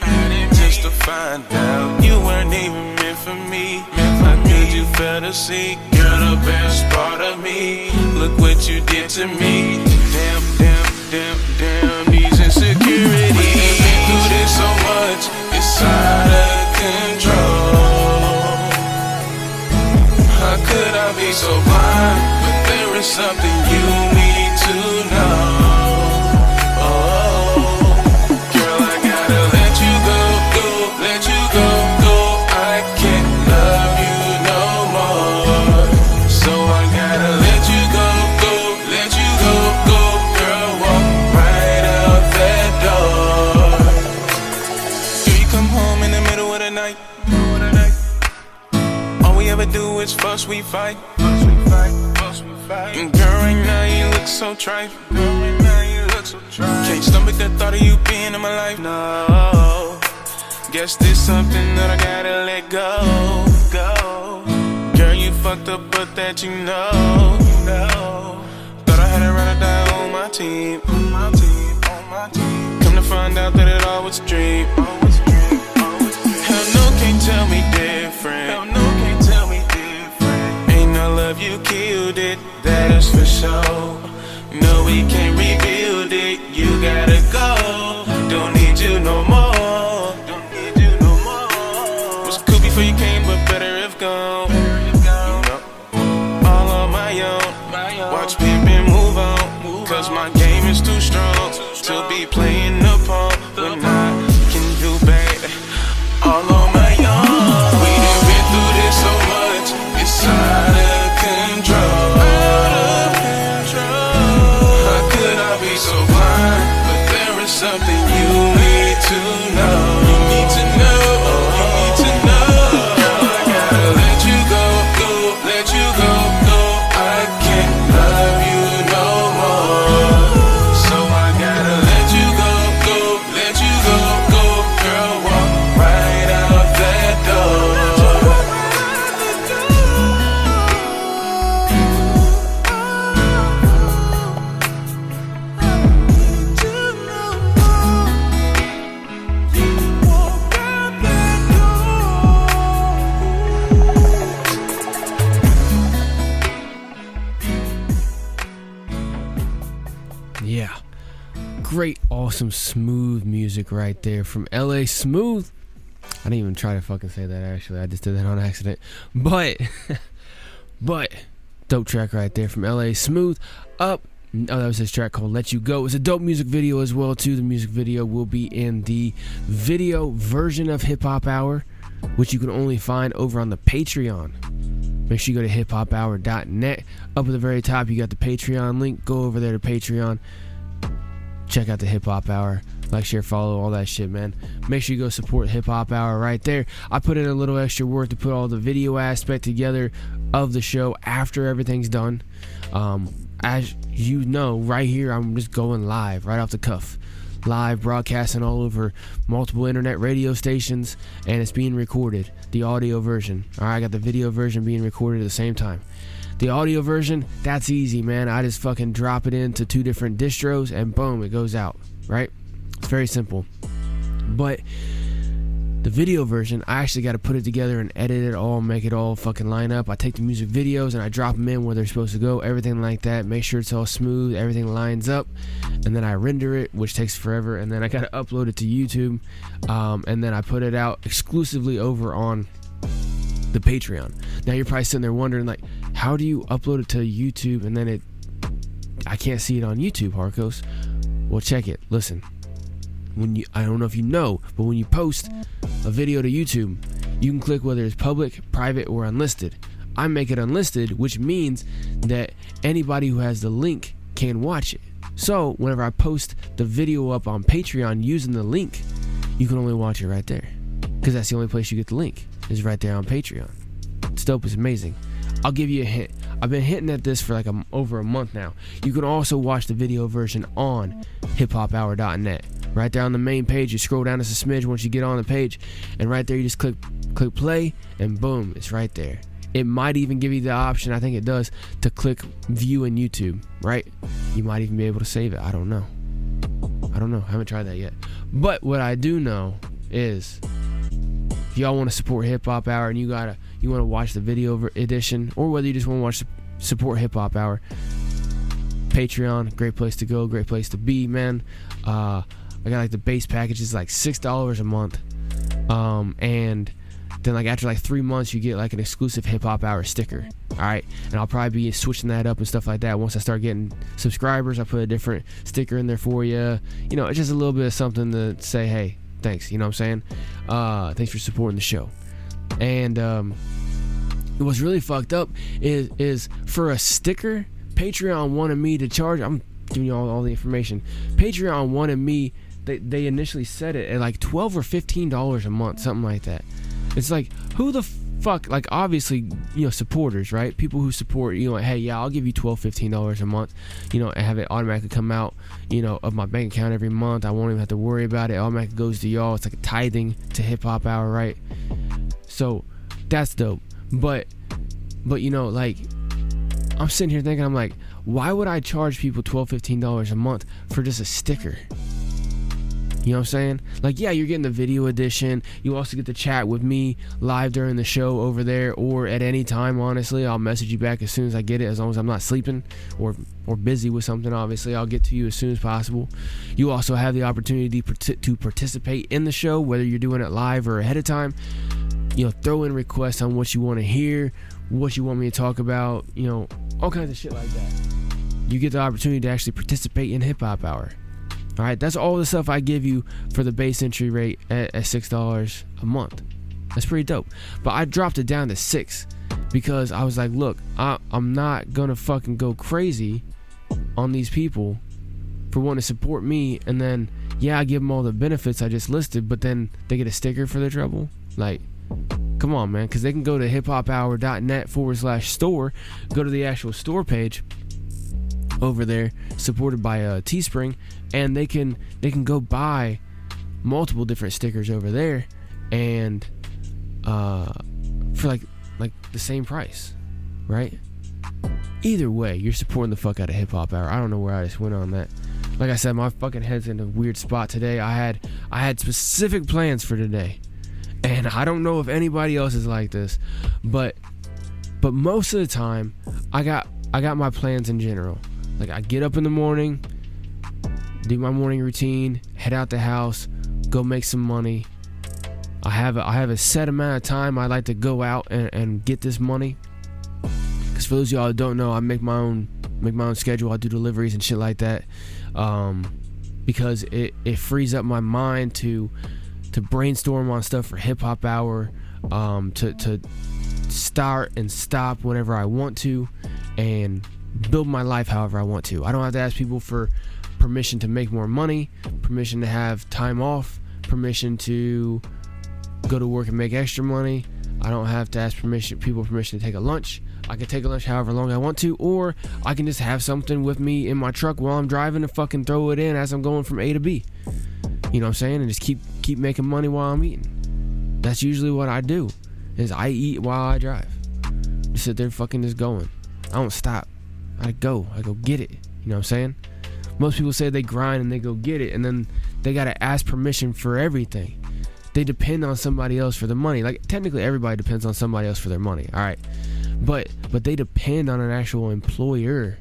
just to find out you weren't even meant for me. How could you fail to see? Girl, the best part of me. Look what you did to me. Damn, damn, damn, damn, these insecurities. We've been through this so much, it's out of control. How could I be so blind? But there is something you need to know. Oh, girl, I gotta let you go, let you go. I can't love you no more. So I gotta let you go, let you go. Girl, walk right out that door. Do you come home in the middle of the night? All we ever do is fuss, we fight. And girl, right now you look so trite. Can't stomach the thought of you being in my life. No, guess there's something that I gotta let go. Girl, you fucked up, but that you know. Thought I had a ride or die on my team. Come to find out that it all was a dream. Hell no, can't tell me different. Ain't no love, you killed it, that is for sure. No, we can't rebuild it, you gotta go. Don't need you no more. Was cool before you came, but better if gone. You know, all on my own. Watch pimpin' move on, cause my game is too strong to be playing the pawn when I can do bad. All on my own. We done been through this so much, it's out of control. How could I be so blind? But there is something you need to know. You need to know. You need to know. Girl, I gotta let you go, let you go. I can't love you no more. So I gotta let you go, let you go. Girl, walk right out that door. Yeah. Great, awesome, smooth music right there from LA Smooth. I didn't even try to fucking say that actually. I just did that on accident. But dope track right there from LA Smooth. That was his track called Let You Go. It's a dope music video as well too. The music video will be in the video version of HipHop Hour, which you can only find over on the Patreon. Make sure you go to hiphophour.net. Up at the very top, you got the Patreon link. Go over there to Patreon. Check out the HipHop Hour. Like, share, follow, all that shit, man. Make sure you go support HipHop Hour right there. I put in a little extra work to put all the video aspect together of the show after everything's done. As you know, right here, I'm just going live, right off the cuff. Live broadcasting all over multiple internet radio stations, and it's being recorded, the audio version. Alright, I got the video version being recorded at the same time. The audio version, that's easy, man. I just fucking drop it into 2 different distros and boom, it goes out, right? It's very simple. But the video version, I actually got to put it together and edit it all, make it all fucking line up. I take the music videos and I drop them in where they're supposed to go, everything like that, make sure it's all smooth, everything lines up, and then I render it, which takes forever, and then I got to upload it to YouTube, and then I put it out exclusively over on the Patreon. Now you're probably sitting there wondering, like, how do you upload it to YouTube and then I can't see it on YouTube, Harkos? Well, check it. Listen. I don't know if you know, but when you post a video to YouTube, you can click whether it's public, private, or unlisted. I make it unlisted, which means that anybody who has the link can watch it. So whenever I post the video up on Patreon using the link, you can only watch it right there, because that's the only place you get the link, is right there on Patreon. It's dope. It's amazing. I'll give you a hint. I've been hinting at this for like over a month now. You can also watch the video version on hiphophour.net. Right there on the main page, you scroll down just a smidge once you get on the page, and right there you just click play, and boom, it's right there. it might even give you the option, I think it does, to click view in YouTube, right? You might even be able to save it. I don't know. I haven't tried that yet. But what I do know is, if y'all want to support Hip Hop Hour and you want to watch the video edition, or whether you just want to support Hip Hop Hour, Patreon, great place to go, great place to be, man. I got like the base package is like $6 a month, and then like after like 3 months you get like an exclusive Hip Hop Hour sticker. All right, and I'll probably be switching that up and stuff like that. Once I start getting subscribers, I put a different sticker in there for you. You know, it's just a little bit of something to say, hey, thanks. You know what I'm saying? Thanks for supporting the show. And what's really fucked up is for a sticker, Patreon wanted me to charge. I'm giving you all the information. Patreon wanted me. They initially set it at like $12 or $15 a month, something like that. It's like, who the fuck? Like, obviously, you know, supporters, right? People who support, you know, like, hey, yeah, I'll give you $12, $15 a month, you know, and have it automatically come out, you know, of my bank account every month. I won't even have to worry about it. It automatically goes to y'all. It's like a tithing to Hip Hop Hour, right? So that's dope. But you know, like, I'm sitting here thinking, I'm like, why would I charge people $12, $15 a month for just a sticker? You know what I'm saying? Like, yeah, you're getting the video edition. You also get to chat with me live during the show over there, or at any time, honestly. I'll message you back as soon as I get it, as long as I'm not sleeping or busy with something, obviously. I'll get to you as soon as possible. You also have the opportunity to participate in the show, whether you're doing it live or ahead of time. You know, throw in requests on what you want to hear, what you want me to talk about, you know, all kinds of shit like that. You get the opportunity to actually participate in Hip Hop Hour. All right, that's all the stuff I give you for the base entry rate at $6 a month. That's pretty dope. But I dropped it down to $6 because I was like, look, I'm not gonna fucking go crazy on these people for wanting to support me, and then, yeah, I give them all the benefits I just listed, but then they get a sticker for their trouble. Like, come on, man, because they can go to hiphophour.net/store, go to the actual store page over there, supported by Teespring, and they can go buy multiple different stickers over there, and for like the same price, right? Either way, you're supporting the fuck out of Hip Hop Hour. I don't know where I just went on that. Like I said, my fucking head's in a weird spot today. I had specific plans for today, and I don't know if anybody else is like this, but most of the time, I got my plans in general. Like, I get up in the morning, do my morning routine, head out the house, go make some money. I have a set amount of time I like to go out and get this money. Because for those of y'all who don't know, I make my own schedule. I do deliveries and shit like that. Because it frees up my mind to brainstorm on stuff for Hip Hop Hour, to start and stop whenever I want to, and build my life however I want to. I don't have to ask people for permission to make more money, permission to have time off, permission to go to work and make extra money. I don't have to ask people permission to take a lunch. I can take a lunch however long I want to, or I can just have something with me in my truck while I'm driving and fucking throw it in as I'm going from A to B. You know what I'm saying? And just keep making money while I'm eating. That's usually what I do, is I eat while I drive. Just sit there fucking just going. I don't stop. I go get it. You know what I'm saying? Most people say they grind and they go get it, and then they gotta ask permission for everything. They depend on somebody else for the money. Like, technically everybody depends on somebody else for their money, alright? But they depend on an actual employer.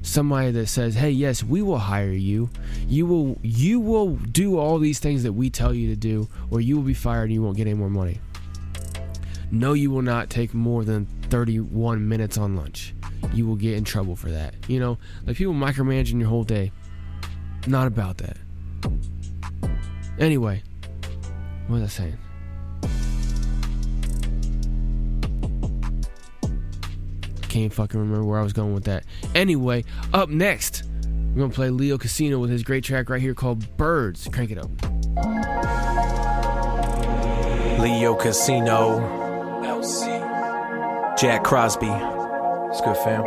Somebody that says, hey, yes, we will hire you. You will do all these things that we tell you to do, or you will be fired and you won't get any more money. No, you will not take more than 31 minutes on lunch. You will get in trouble for that. You know, like, people micromanaging your whole day. Not about that. Anyway, what was I saying? Can't fucking remember where I was going with that. Anyway, up next, we're gonna play Leo CaSeeNo with his great track right here called Birds. Crank it up. Leo CaSeeNo, Jack Crosby. It's good, fam.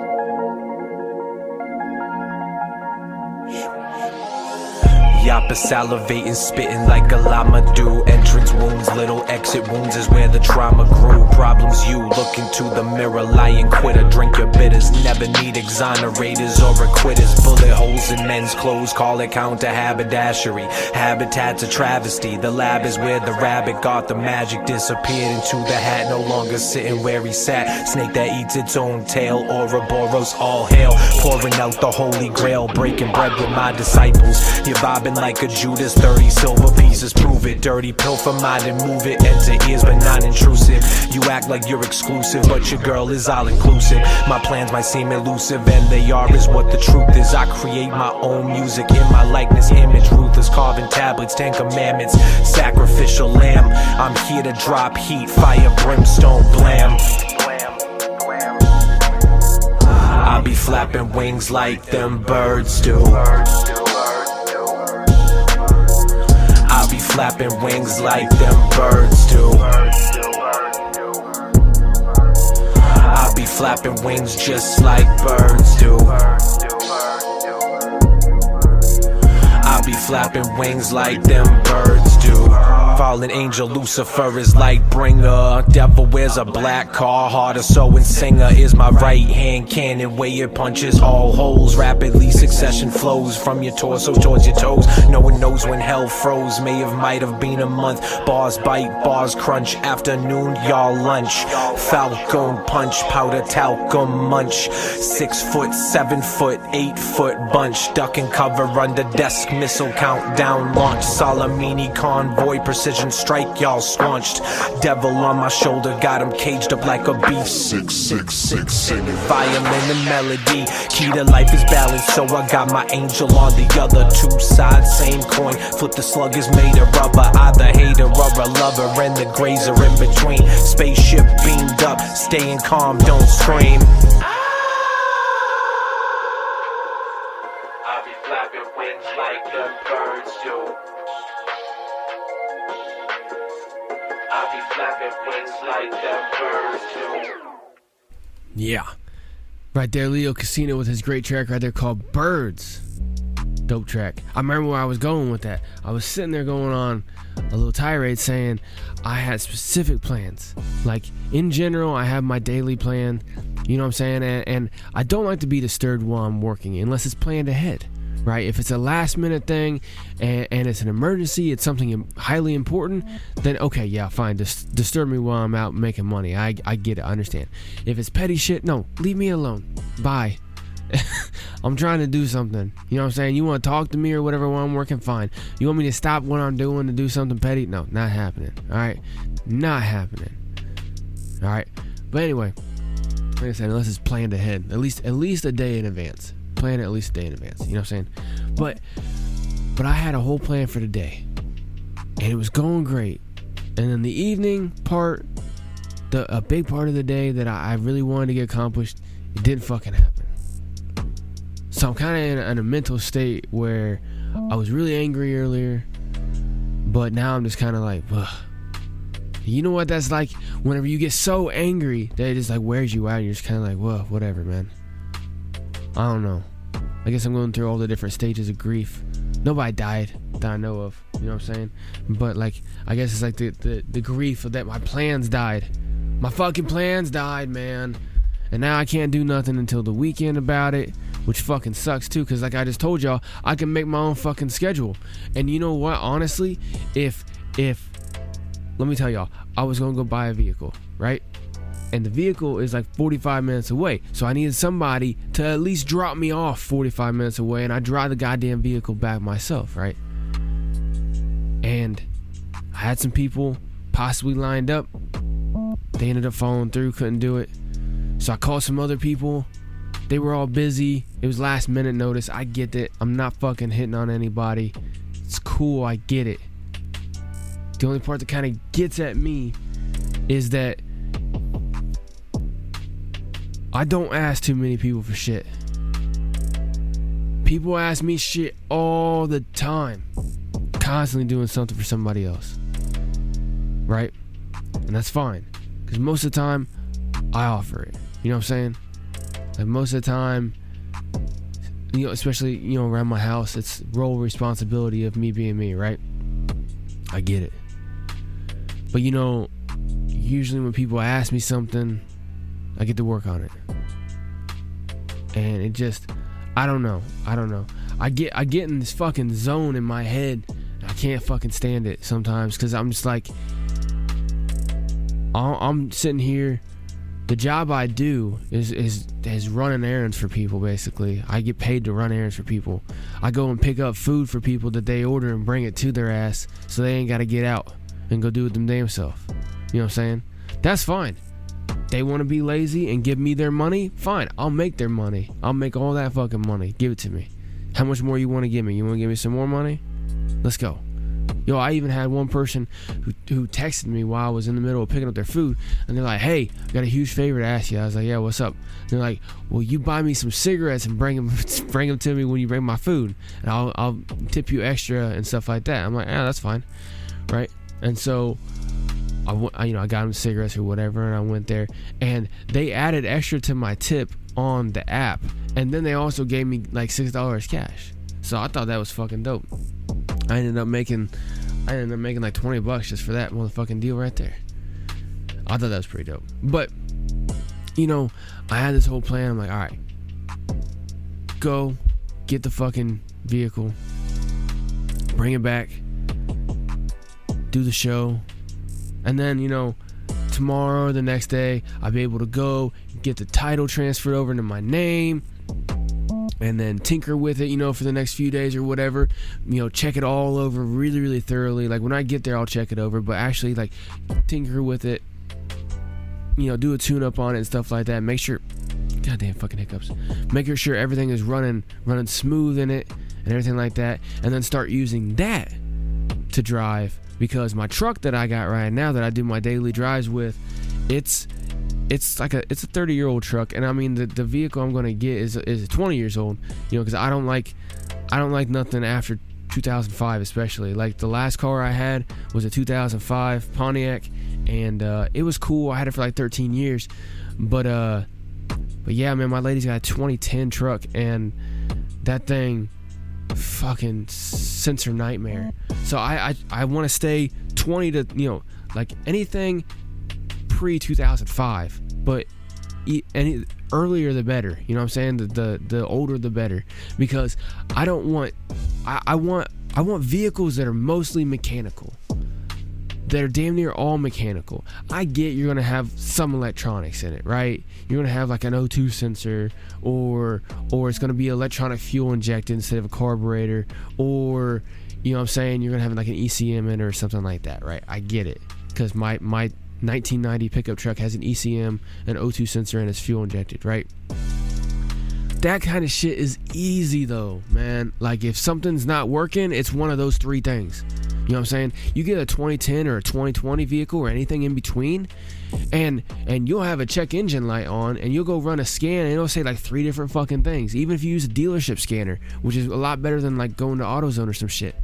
Yappa salivating, spitting like a llama do. Entrance wounds, little exit wounds is where the trauma grew. Problems you look into the mirror, lying quitter, drink your bitters. Never need exonerators or acquitters. Bullet holes in men's clothes, call it counter haberdashery. Habitat's a travesty. The lab is where the rabbit got the magic, disappeared into the hat, no longer sitting where he sat. Snake that eats its own tail, Ouroboros, all hail. Pouring out the holy grail, breaking bread with my disciples. You're bobbing like a Judas, 30 silver pieces, prove it. Dirty pill for mind and move it, enter ears but not intrusive. You act like you're exclusive, but your girl is all inclusive. My plans might seem elusive, and they are is what the truth is. I create my own music in my likeness, image, ruthless, carving tablets, 10 commandments, sacrificial lamb. I'm here to drop heat, fire, brimstone, blam. I be flapping wings like them birds do. I be flapping wings like them birds do. I be flapping wings just like birds do. I be flapping wings like them birds do. Fallen angel Lucifer is light bringer. Devil wears a black car, harder so and singer is my right hand cannon where it punches all holes. Rapidly succession flows from your torso towards your toes. No one knows when hell froze. Might have been a month. Bars bite, bars crunch. Afternoon, y'all lunch. Falcon punch, powder talcum munch. 6 foot, 7 foot, 8 foot bunch. Duck and cover under desk missile countdown launch. Salamini convoy precision strike, y'all squanched. Devil on my shoulder, got him caged up like a beast. 666 singing violin and melody. Key to life is balance, so I got my angel on the other. Two sides, same coin. Flip the slug is made of rubber. Either hater or a lover, and the grays are in between. Spaceship beamed up, staying calm, don't scream. I be flapping wings like the birds do. I be flapping wings like the birds do. Yeah. Right there, Leo CaSeeNo with his great track right there called Birds. Dope track. I remember where I was going with that. I was sitting there going on a little tirade saying I had specific plans. Like, in general, I have my daily plan. You know what I'm saying? And I don't like to be disturbed while I'm working unless it's planned ahead. Right? If it's a last minute thing and it's an emergency, it's something highly important, then okay, yeah, fine. Disturb me while I'm out making money. I get it. I understand. If it's petty shit, no, leave me alone. Bye. I'm trying to do something. You know what I'm saying? You want to talk to me or whatever while I'm working? Fine. You want me to stop what I'm doing to do something petty? No, not happening. All right? Not happening. All right? But anyway, like I said, unless it's planned ahead, at least a day in advance. Plan at least a day in advance, you know what I'm saying? But I had a whole plan for the day, and it was going great. And then the evening part, a big part of the day that I really wanted to get accomplished, it didn't fucking happen. So I'm kind of in a mental state where I was really angry earlier, but now I'm just kind of like, ugh. You know what that's like? Whenever you get so angry that it just like wears you out, and you're just kind of like, whoa, whatever, man. I don't know. I guess I'm going through all the different stages of grief. Nobody died that I know of. You know what I'm saying? But like, I guess it's like the grief of that my plans died. My fucking plans died, man. And now I can't do nothing until the weekend about it, which fucking sucks too, because like I just told y'all, I can make my own fucking schedule. And you know what? Honestly, if let me tell y'all, I was going to go buy a vehicle, right? And the vehicle is like 45 minutes away. So I needed somebody to at least drop me off 45 minutes away, and I drive the goddamn vehicle back myself, right? And I had some people possibly lined up. They ended up falling through, couldn't do it. So I called some other people. They were all busy. It was last minute notice. I get it. I'm not fucking hitting on anybody. It's cool. I get it. The only part that kind of gets at me is that I don't ask too many people for shit. People ask me shit all the time. Constantly doing something for somebody else. Right? And that's fine. Because most of the time, I offer it. You know what I'm saying? Like most of the time, you know, especially, you know, around my house, it's role responsibility of me being me, right? I get it. But you know, usually when people ask me something, I get to work on it. And it just, I don't know. I get in this fucking zone in my head. I can't fucking stand it sometimes, because I'm just like, I'm sitting here. The job I do is running errands for people, basically. I get paid to run errands for people. I go and pick up food for people that they order and bring it to their ass, so they ain't got to get out and go do it them damn self. You know what I'm saying? That's fine. They want to be lazy and give me their money? Fine, I'll make their money. I'll make all that fucking money. Give it to me. How much more you want to give me? You want to give me some more money? Let's go. Yo, I even had one person who texted me while I was in the middle of picking up their food, and they're like, hey, I got a huge favor to ask you. I was like, yeah, what's up? And they're like, well, you buy me some cigarettes and bring them to me when you bring my food, and I'll tip you extra and stuff like that. I'm like, yeah, that's fine, right? And so I got them cigarettes or whatever, and I went there, and they added extra to my tip on the app, and then they also gave me like $6 cash. So I thought that was fucking dope. I ended up making like $20 just for that motherfucking deal right there. I thought that was pretty dope. But you know, I had this whole plan. I'm like, all right, go get the fucking vehicle, bring it back, do the show, and then, you know, tomorrow or the next day I'll be able to go get the title transferred over into my name, and then tinker with it, you know, for the next few days or whatever. You know, check it all over really, really thoroughly. Like when I get there, I'll check it over, but actually like tinker with it, you know, do a tune up on it and stuff like that. Make sure, goddamn fucking hiccups, make sure everything is running smooth in it and everything like that, and then start using that to drive, because my truck that I got right now that I do my daily drives with, it's a 30-year-old truck, and I mean the vehicle I'm gonna get is 20 years old, you know, because I don't like nothing after 2005, especially. Like the last car I had was a 2005 Pontiac, and it was cool. I had it for like 13 years, but yeah, man, my lady's got a 2010 truck, and that thing fucking sensor nightmare. So I want to stay 20 to, you know, like anything pre 2005, but any earlier the better. You know what I'm saying? The older the better, because I want vehicles that are mostly mechanical, that are damn near all mechanical. I get you're gonna have some electronics in it, right? You're gonna have like an O2 sensor, or it's gonna be electronic fuel injected instead of a carburetor, or, you know what I'm saying, you're gonna have like an ECM in it or something like that, right? I get it, because my 1990 pickup truck has an ECM, an O2 sensor, and it's fuel injected, right? That kind of shit is easy though, man. Like if something's not working, it's one of those three things. You know what I'm saying? You get a 2010 or a 2020 vehicle or anything in between, and you'll have a check engine light on, and you'll go run a scan, and it'll say like 3 different fucking things. Even if you use a dealership scanner, which is a lot better than like going to AutoZone or some shit.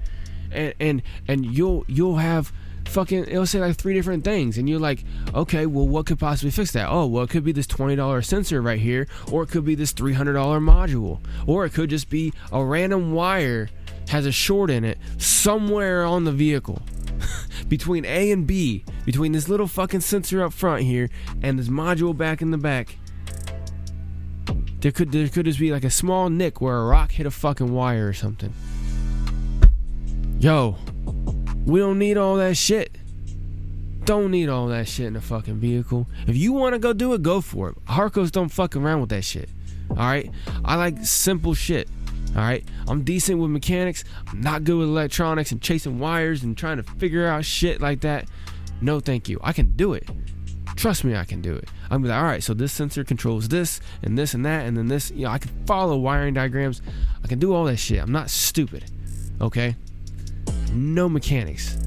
And you'll have fucking, it'll say like 3 different things, and you're like, okay, well, what could possibly fix that? Oh, well, it could be this $20 sensor right here, or it could be this $300 module, or it could just be a random wire has a short in it somewhere on the vehicle between A and B, between this little fucking sensor up front here and this module back in the back. There could just be like a small nick where a rock hit a fucking wire or something. Yo, we don't need all that shit. Don't need all that shit in a fucking vehicle. If you want to go do it, go for it. Harkos don't fuck around with that shit. Alright? I like simple shit. Alright? I'm decent with mechanics. I'm not good with electronics and chasing wires and trying to figure out shit like that. No thank you. I can do it. Trust me, I can do it. I'm like, alright, so this sensor controls this and this and that, and then this. You know, I can follow wiring diagrams. I can do all that shit. I'm not stupid. Okay? No mechanics.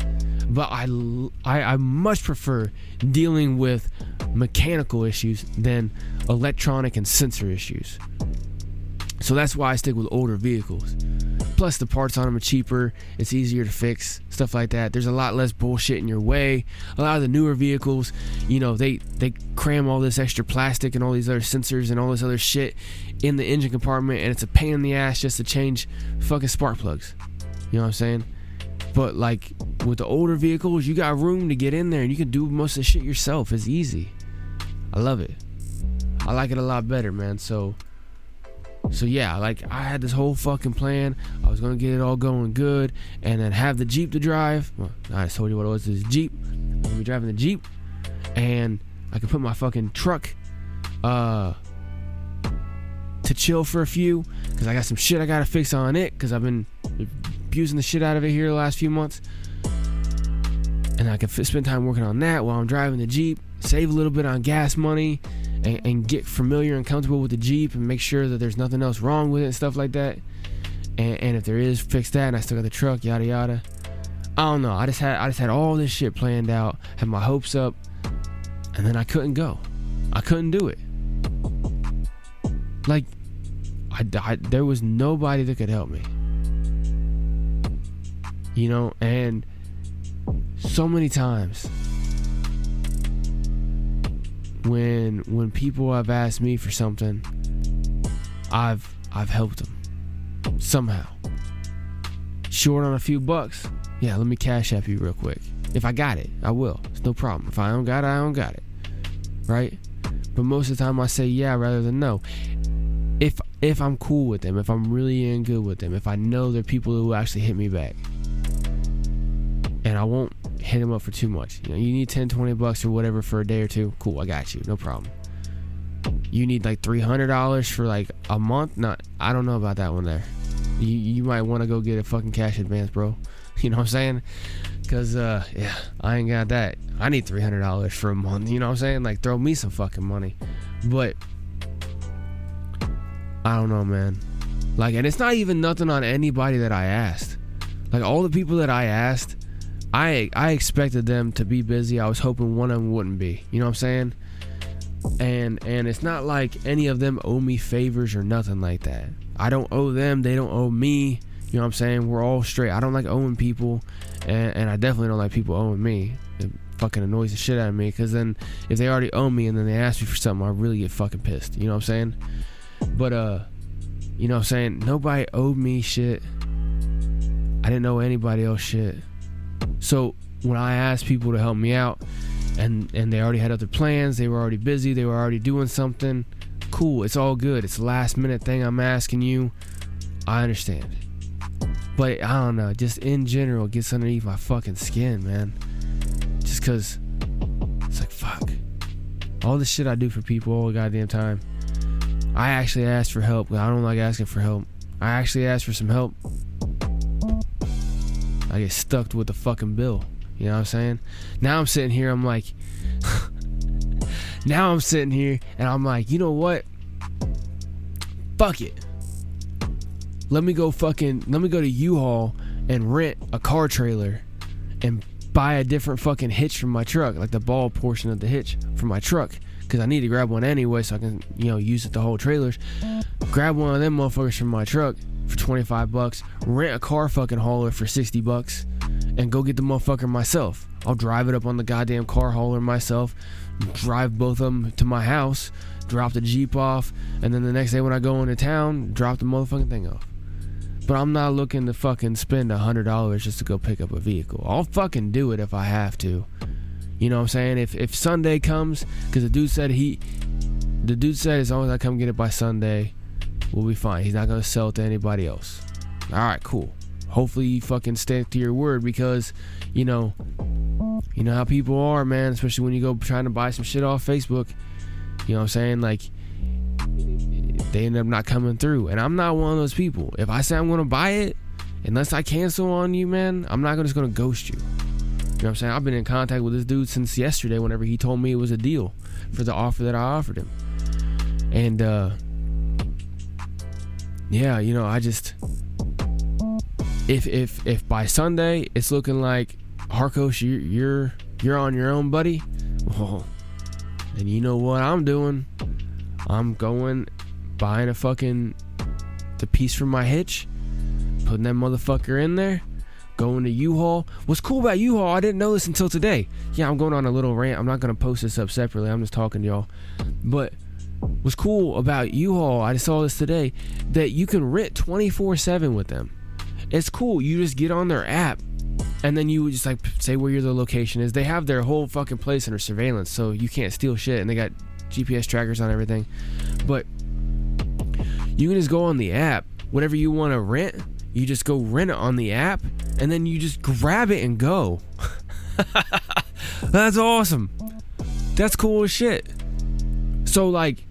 But I much prefer dealing with mechanical issues than electronic and sensor issues. So that's why I stick with older vehicles. Plus the parts on them are cheaper, it's easier to fix, stuff like that. There's a lot less bullshit in your way. A lot of the newer vehicles, you know, they cram all this extra plastic and all these other sensors and all this other shit in the engine compartment, and it's a pain in the ass just to change fucking spark plugs. You know what I'm saying? But like with the older vehicles, you got room to get in there and you can do most of the shit yourself. It's easy. I love it. I like it a lot better, man. So yeah, like I had this whole fucking plan. I was gonna get it all going good and then have the Jeep to drive. Well, I just told you what it was. This Jeep. I'm gonna be driving the Jeep and I could put my fucking truck to chill for a few, because I got some shit I gotta fix on it, because I've been abusing the shit out of it here the last few months, and I can spend time working on that while I'm driving the Jeep, save a little bit on gas money, and get familiar and comfortable with the Jeep and make sure that there's nothing else wrong with it and stuff like that, and if there is, fix that, and I still got the truck, yada yada. I don't know, I just had all this shit planned out, had my hopes up, and then I couldn't go. I couldn't do it. Like, there was nobody that could help me. You know, and so many times when people have asked me for something, I've helped them somehow. Short on a few bucks, yeah, let me cash app you real quick. If I got it, I will. It's no problem. If I don't got it, I don't got it. Right? But most of the time I say yeah rather than no. If I'm cool with them, if I'm really in good with them, if I know they're people who actually hit me back, and I won't hit them up for too much. You know, you need 10, 20 bucks or whatever for a day or two. Cool, I got you, no problem. You need like $300 for like a month? No, I don't know about that one there. You might want to go get a fucking cash advance, bro. You know what I'm saying? Because, yeah, I ain't got that. I need $300 for a month. You know what I'm saying? Like, throw me some fucking money. But I don't know, man. Like, and it's not even nothing on anybody that I asked. Like, all the people that I asked, I expected them to be busy. I was hoping one of them wouldn't be. You know what I'm saying? And it's not like any of them owe me favors or nothing like that. I don't owe them. They don't owe me. You know what I'm saying? We're all straight. I don't like owing people. And I definitely don't like people owing me. It fucking annoys the shit out of me. Because then if they already owe me and then they ask me for something, I really get fucking pissed. You know what I'm saying? But, you know what I'm saying? Nobody owed me shit. I didn't owe anybody else shit. So when I asked people to help me out and they already had other plans, they were already busy, they were already doing something, cool, it's all good. It's a last minute thing I'm asking you. I understand. But I don't know, just in general, it gets underneath my fucking skin, man. Just cause it's like, fuck. All the shit I do for people all the goddamn time. I actually asked for help. I don't like asking for help. I actually asked for some help. I get stuck with the fucking bill. You know what I'm saying? Now I'm sitting here, I'm like, now I'm sitting here and I'm like, you know what? Fuck it. Let me go to U-Haul and rent a car trailer and buy a different fucking hitch for my truck, like the ball portion of the hitch for my truck, because I need to grab one anyway so I can, you know, use it the whole trailers. Grab one of them motherfuckers from my truck for $25, rent a car fucking hauler for $60, and go get the motherfucker myself. I'll drive it up on the goddamn car hauler myself, drive both of them to my house, drop the Jeep off, and then the next day when I go into town, drop the motherfucking thing off. But I'm not looking to fucking spend $100 just to go pick up a vehicle. I'll fucking do it if I have to. You know what I'm saying? If Sunday comes, because the dude said as long as I come get it by Sunday, we'll be fine. He's not gonna sell it to anybody else. All right, cool. Hopefully you fucking stick to your word, because you know how people are, man. Especially when you go trying to buy some shit off Facebook. You know what I'm saying? Like, they end up not coming through, and I'm not one of those people. If I say I'm gonna buy it, unless I cancel on you, man, I'm not just gonna ghost you. You know what I'm saying? I've been in contact with this dude since yesterday whenever he told me it was a deal for the offer that I offered him. And yeah, you know, I just, if by Sunday it's looking like, Harkos, you're on your own, buddy, well, and you know what I'm doing? I'm going buying the piece for my hitch, putting that motherfucker in there, going to U-Haul. What's cool about U-Haul, I didn't know this until today. Yeah, I'm going on a little rant. I'm not going to post this up separately. I'm just talking to y'all. But what's cool about U-Haul, I just saw this today, that you can rent 24/7 with them. It's cool. You just get on their app And then you would just like say where the location is. They have their whole fucking place under surveillance, so you can't steal shit, and they got GPS trackers on everything. But you can just go on the app, whatever you want to rent, you just go rent it on the app, and then you just grab it and go. That's awesome. That's cool as shit. So like,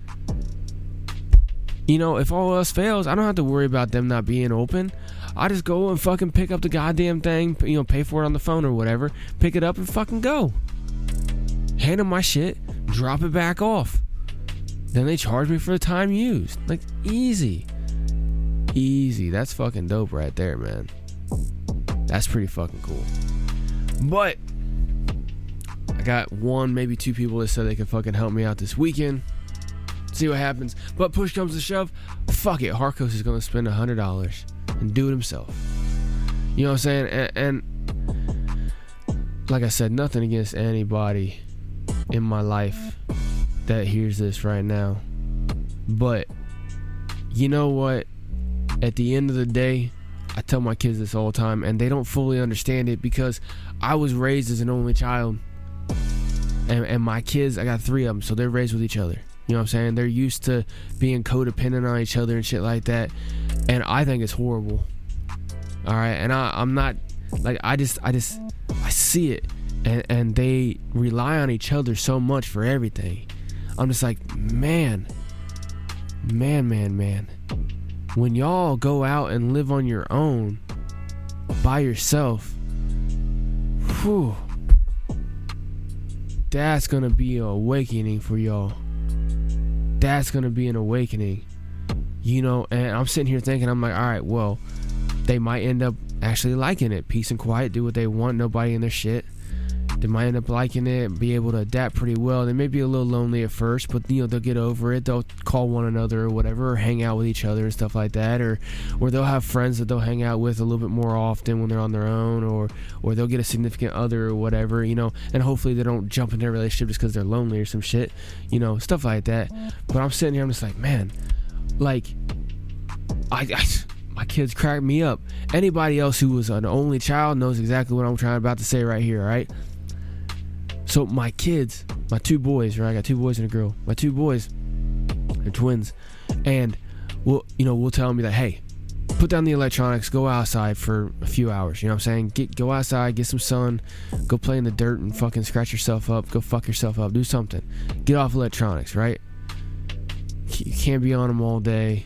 you know, if all else fails, I don't have to worry about them not being open. I just go and fucking pick up the goddamn thing, you know, pay for it on the phone or whatever, pick it up and fucking go. Hand them my shit, drop it back off. Then they charge me for the time used. Like, easy. Easy. That's fucking dope right there, man. That's pretty fucking cool. But I got one, maybe two people that said they could fucking help me out this weekend. See what happens. But push comes to shove, fuck it. Harkos is gonna spend $100 and do it himself. You know what I'm saying? And like I said, nothing against anybody in my life that hears this right now. But you know what? At the end of the day, I tell my kids this all the time, and they don't fully understand it because I was raised as an only child. And my kids, I got 3 of them, so they're raised with each other. You know what I'm saying? They're used to being codependent on each other and shit like that. And I think it's horrible. All right. And I'm not like, I see it, and they rely on each other so much for everything. I'm just like, man. When y'all go out and live on your own by yourself, whew, that's gonna be an awakening for y'all. That's gonna be an awakening, you know. And I'm sitting here thinking, I'm like, all right, well, they might end up actually liking it, peace and quiet, do what they want, nobody in their shit. They might end up liking it, be able to adapt pretty well. They may be a little lonely at first, but you know, they'll get over it. They'll call one another or whatever, or hang out with each other and stuff like that, or they'll have friends that they'll hang out with a little bit more often when they're on their own, or they'll get a significant other or whatever, you know. And hopefully they don't jump into a relationship just because they're lonely or some shit, you know, stuff like that. But I'm sitting here, I'm just like, man, like, my kids crack me up. Anybody else who was an only child knows exactly what I'm about to say right here, all right? So my kids, my 2 boys, right? I got 2 boys and a girl. My 2 boys, they're twins, and we'll tell me that, hey, put down the electronics, go outside for a few hours. You know what I'm saying? Go outside, get some sun, go play in the dirt and fucking scratch yourself up, go fuck yourself up, do something. Get off electronics, right? You can't be on them all day.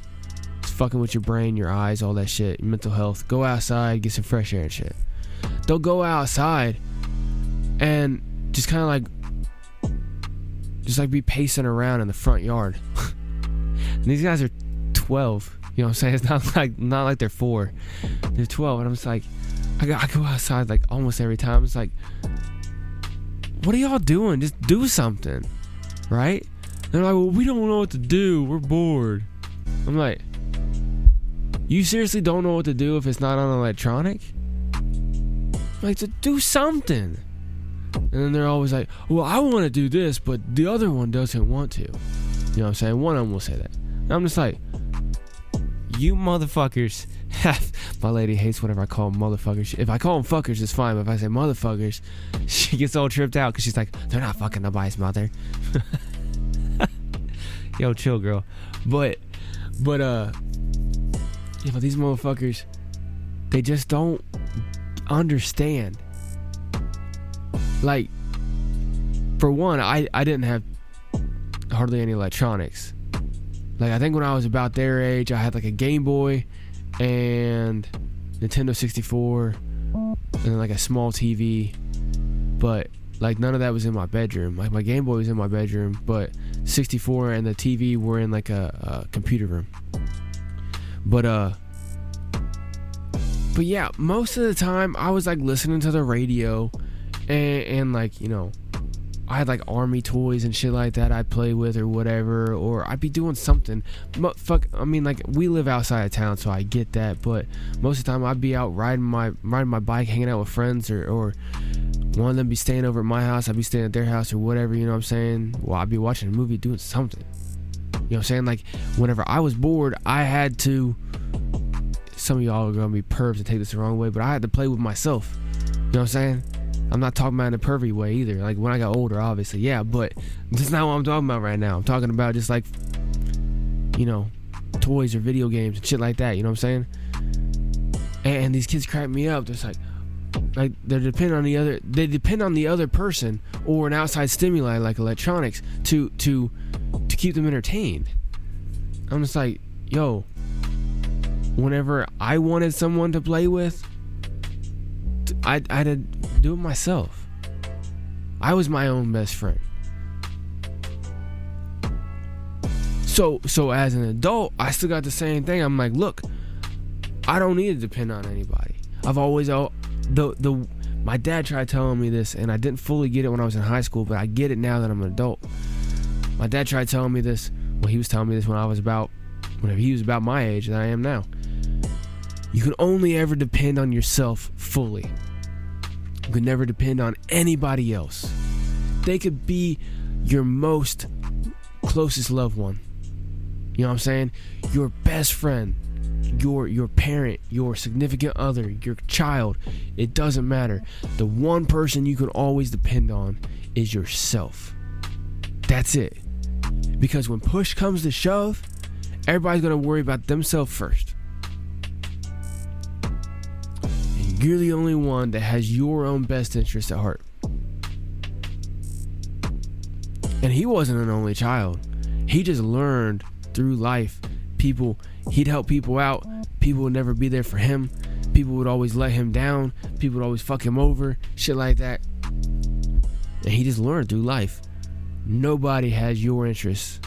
It's fucking with your brain, your eyes, all that shit, your mental health. Go outside, get some fresh air and shit. They'll go outside and just kind of like be pacing around in the front yard. And these guys are 12. You know what I'm saying? It's not like they're 4. They're 12, and I'm just like, I go outside like almost every time. It's like, what are y'all doing? Just do something, right? They're like, well, we don't know what to do. We're bored. I'm like, you seriously don't know what to do if it's not on electronic? Like, to do something. And then they're always like, well, I want to do this, but the other one doesn't want to. You know what I'm saying? One of them will say that. And I'm just like, you motherfuckers. My lady hates whenever I call them motherfuckers. If I call them fuckers, it's fine. But if I say motherfuckers, she gets all tripped out because she's like, they're not fucking nobody's mother. Yo, chill, girl. But these motherfuckers, they just don't understand. Like, for one, I didn't have hardly any electronics. Like, I think when I was about their age, I had like a Game Boy and Nintendo 64 and then like a small TV. But like, none of that was in my bedroom. Like, my Game Boy was in my bedroom, but 64 and the TV were in like a computer room. But yeah, most of the time I was like listening to the radio and like, you know, I had like army toys and shit like that I'd play with or whatever, or I'd be doing something. I mean, like, we live outside of town, so I get that, but most of the time I'd be out riding my bike, hanging out with friends, or one of them be staying over at my house, I'd be staying at their house or whatever, you know what I'm saying? Well, I'd be watching a movie, doing something. You know what I'm saying? Like, whenever I was bored, I had to, some of y'all are gonna be pervs and take this the wrong way, but I had to play with myself. know what I'm saying? I'm not talking about in a pervy way either. Like when I got older, obviously, yeah, but that's not what I'm talking about right now. I'm talking about just like, you know, toys or video games and shit like that. You know what I'm saying? And these kids crack me up. They're like they depend on the other person or an outside stimuli like electronics to keep them entertained. I'm just like, yo, whenever I wanted someone to play with, I had to do it myself. I was my own best friend. So as an adult, I still got the same thing. I'm like, look, I don't need to depend on anybody. I've always my dad tried telling me this, and I didn't fully get it when I was in high school, but I get it now that I'm an adult. My dad tried telling me this. Well, he was telling me this whenever he was about my age that I am now. You can only ever depend on yourself fully. You can never depend on anybody else. They could be your most closest loved one. You know what I'm saying? Your best friend, your parent, your significant other, your child. It doesn't matter. The one person you can always depend on is yourself. That's it. Because when push comes to shove, everybody's going to worry about themselves first. And you're the only one that has your own best interest at heart. And he wasn't an only child. He just learned through life. He'd help people out. People would never be there for him. People would always let him down. People would always fuck him over. Shit like that. And he just learned through life. Nobody has your interests.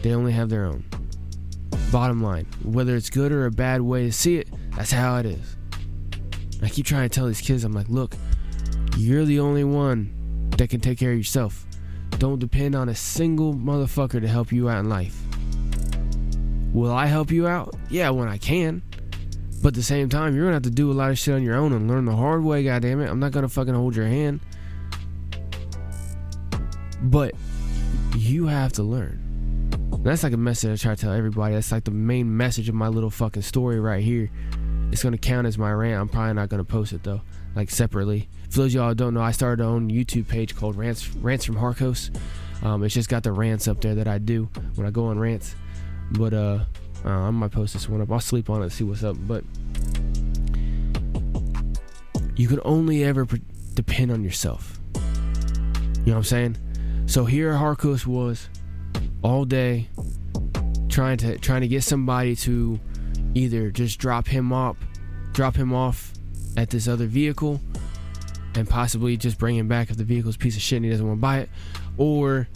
They only have their own. Bottom line. Whether it's good or a bad way to see it, that's how it is. And I keep trying to tell these kids, I'm like, look, you're the only one that can take care of yourself. Don't depend on a single motherfucker to help you out in life. Will I help you out? Yeah, when I can. But at the same time, you're gonna have to do a lot of shit on your own and learn the hard way, goddammit. I'm not gonna fucking hold your hand. But you have to learn. And that's like a message I try to tell everybody. That's like the main message of my little fucking story right here. It's gonna count as my rant. I'm probably not gonna post it though, like separately. For those of y'all who don't know, I started my own YouTube page called Rants from Harkos. It's just got the rants up there that I do when I go on rants. But I might post this one up. I'll sleep on it and see what's up. But you can only ever depend on yourself. You know what I'm saying? So here Harkos was all day trying to get somebody to either just drop him off at this other vehicle and possibly just bring him back if the vehicle's a piece of shit and he doesn't want to buy it. Or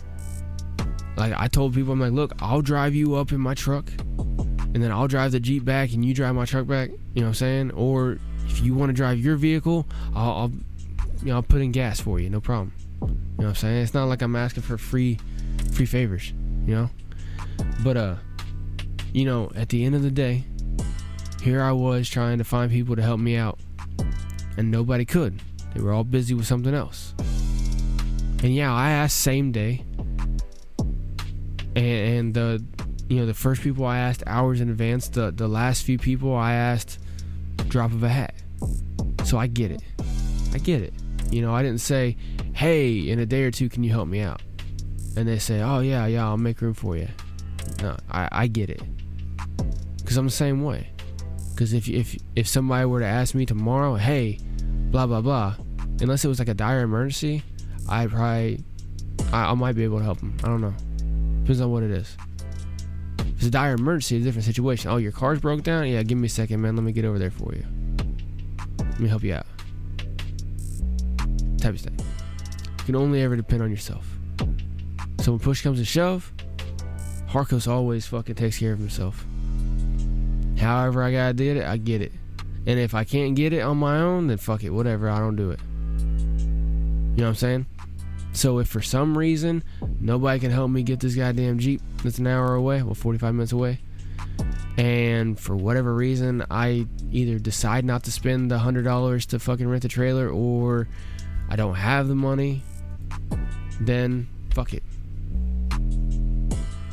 like I told people, I'm like, look, I'll drive you up in my truck and then I'll drive the Jeep back and you drive my truck back. You know what I'm saying? Or if you want to drive your vehicle, I'll put in gas for you, no problem. You know what I'm saying? It's not like I'm asking for free favors, you know? But you know, at the end of the day, here I was trying to find people to help me out and nobody could. They were all busy with something else. And yeah, I asked same day. And the first people I asked hours in advance. The last few people I asked drop of a hat. So I get it. You know, I didn't say, hey, in a day or two, can you help me out? And they say, oh yeah, I'll make room for you. No, I get it. Because I'm the same way. Because if somebody were to ask me tomorrow, hey, blah blah blah, unless it was like a dire emergency, I might be able to help them. I don't know. Depends on what it is. If it's a dire emergency, it's a different situation. Oh, your car's broke down? Yeah, give me a second, man. Let me get over there for you. Let me help you out. Type of thing. You can only ever depend on yourself. So when push comes to shove, Harkos always fucking takes care of himself. However I gotta get it, I get it. And if I can't get it on my own, then fuck it, whatever, I don't do it. You know what I'm saying? So if for some reason nobody can help me get this goddamn Jeep that's an hour away, well 45 minutes away, and for whatever reason I either decide not to spend the $100 to fucking rent the trailer or I don't have the money, then fuck it.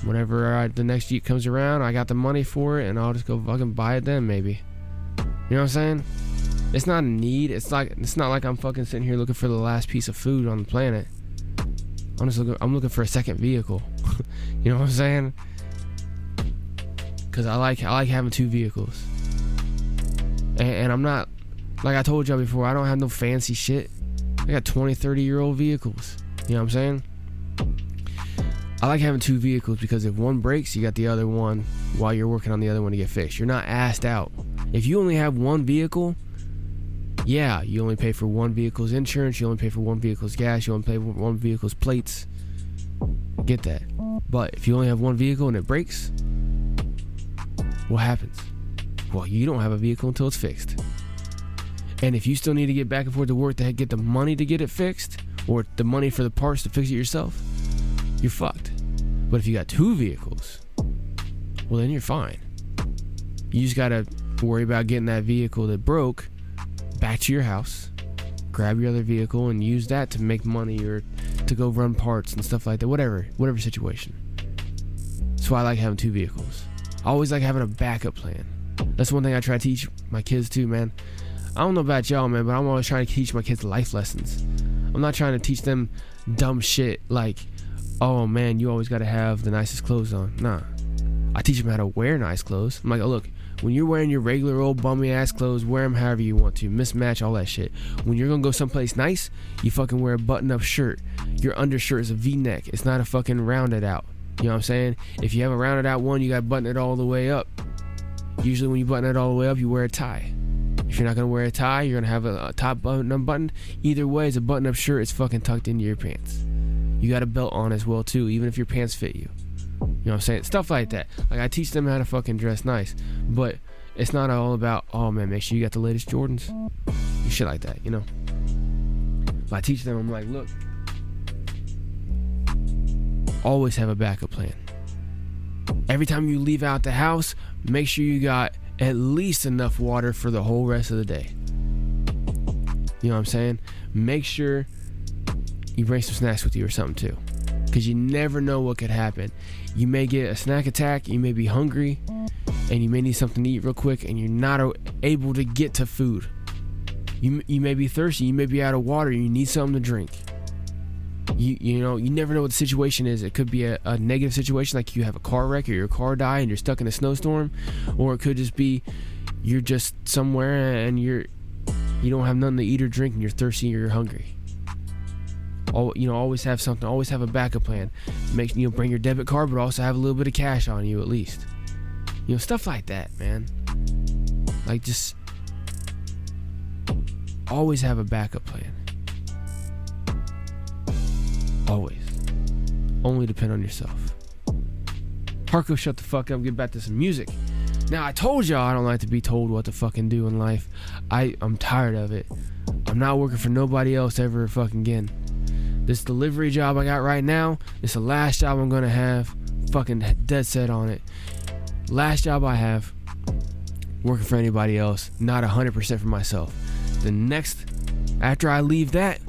Whenever the next Jeep comes around, I got the money for it and I'll just go fucking buy it then maybe. You know what I'm saying? It's not a need. It's not like I'm fucking sitting here looking for the last piece of food on the planet. I'm looking for a second vehicle. You know what I'm saying? Cause I like having 2 vehicles. And I'm not, like I told y'all before, I don't have no fancy shit. I got 20, 30-year-old vehicles. You know what I'm saying? I like having 2 vehicles because if one breaks, you got the other one while you're working on the other one to get fixed. You're not assed out. If you only have 1 vehicle, yeah, you only pay for 1 vehicle's insurance, you only pay for 1 vehicle's gas, you only pay for 1 vehicle's plates. Get that. But if you only have 1 vehicle and it breaks, what happens? Well, you don't have a vehicle until it's fixed. And if you still need to get back and forth to work to get the money to get it fixed, or the money for the parts to fix it yourself, you're fucked. But if you got 2 vehicles, well, then you're fine. You just gotta worry about getting that vehicle that broke back to your house, grab your other vehicle and use that to make money or to go run parts and stuff like that. Whatever situation. That's why I like having 2 vehicles. I always like having a backup plan. That's one thing I try to teach my kids too, man. I don't know about y'all, man, but I'm always trying to teach my kids life lessons. I'm not trying to teach them dumb shit like, oh man, you always gotta have the nicest clothes on. Nah. I teach them how to wear nice clothes. I'm like, oh look, when you're wearing your regular old bummy ass clothes, wear them however you want to. Mismatch, all that shit. When you're gonna go someplace nice, you fucking wear a button up shirt. Your undershirt is a V-neck. It's not a fucking rounded out. You know what I'm saying? If you have a rounded out one, you gotta button it all the way up. Usually when you button it all the way up, you wear a tie. If you're not gonna wear a tie, you're gonna have a top button unbuttoned. Either way, it's a button up shirt. It's fucking tucked into your pants. You got a belt on as well too, even if your pants fit you. You know what I'm saying? Stuff like that. Like I teach them how to fucking dress nice, but it's not all about, oh man, make sure you got the latest Jordans. Shit like that, you know? But I teach them, I'm like, look, always have a backup plan. Every time you leave out the house, make sure you got at least enough water for the whole rest of the day. You know what I'm saying? Make sure you bring some snacks with you or something too, because you never know what could happen. You may get a snack attack, you may be hungry, and you may need something to eat real quick, and you're not able to get to food. You may be thirsty, you may be out of water, you need something to drink. You know, you never know what the situation is. It could be a negative situation, like you have a car wreck or your car die and you're stuck in a snowstorm, or it could just be you're just somewhere and you don't have nothing to eat or drink and you're thirsty or you're hungry. Always have something. Always have a backup plan. Bring your debit card, but also have a little bit of cash on you at least. Stuff like that, man. Like, just always have a backup plan. Always. Only depend on yourself. Harkos, shut the fuck up. Get back to some music. Now, I told y'all I don't like to be told what to fucking do in life. I'm tired of it. I'm not working for nobody else ever fucking again. This delivery job I got right now, it's the last job I'm gonna have. Fucking dead set on it. Last job I have working for anybody else, not 100% for myself. The next, after I leave that,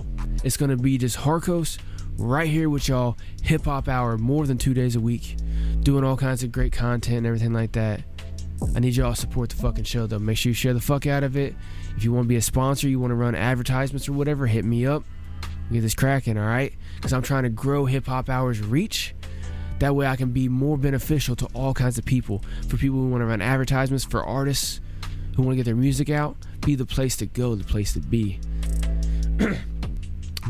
it's gonna be just Harkos right here with y'all. HipHop Hour, more than 2 days a week, doing all kinds of great content and everything like that. I need y'all to support the fucking show though. Make sure you share the fuck out of it. If you want to be a sponsor, you want to run advertisements or whatever, hit me up. Get this cracking, alright? Because I'm trying to grow HipHop Hour's reach. That way I can be more beneficial to all kinds of people. For people who want to run advertisements, for artists who want to get their music out, be the place to go, the place to be.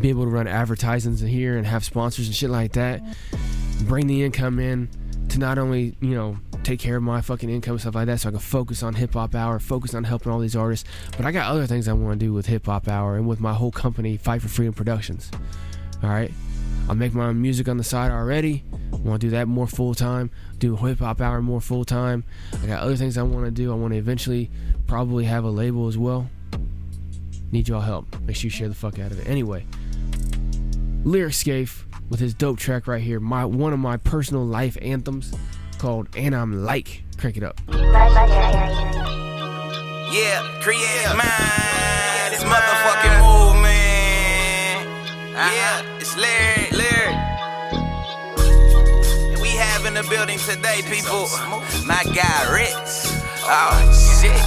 Be able to run advertisements in here and have sponsors and shit like that. Bring the income in to not only, take care of my fucking income and stuff like that, so I can focus on HipHop Hour, focus on helping all these artists. But I got other things I want to do with HipHop Hour and with my whole company, Fight for Freedom Productions. Alright? I make my own music on the side already. I want to do that more full time. Do HipHop Hour more full time. I got other things I want to do. I want to eventually probably have a label as well. Need y'all help. Make sure you share the fuck out of it. Anyway, Lyrik Scaife with his dope track right here. One of my personal life anthems called And I'm Like. Crank it up. Yeah, create mine. This motherfucking movement. Yeah, it's Lyrik. And we have in the building today, people. My guy Rich. Oh shit.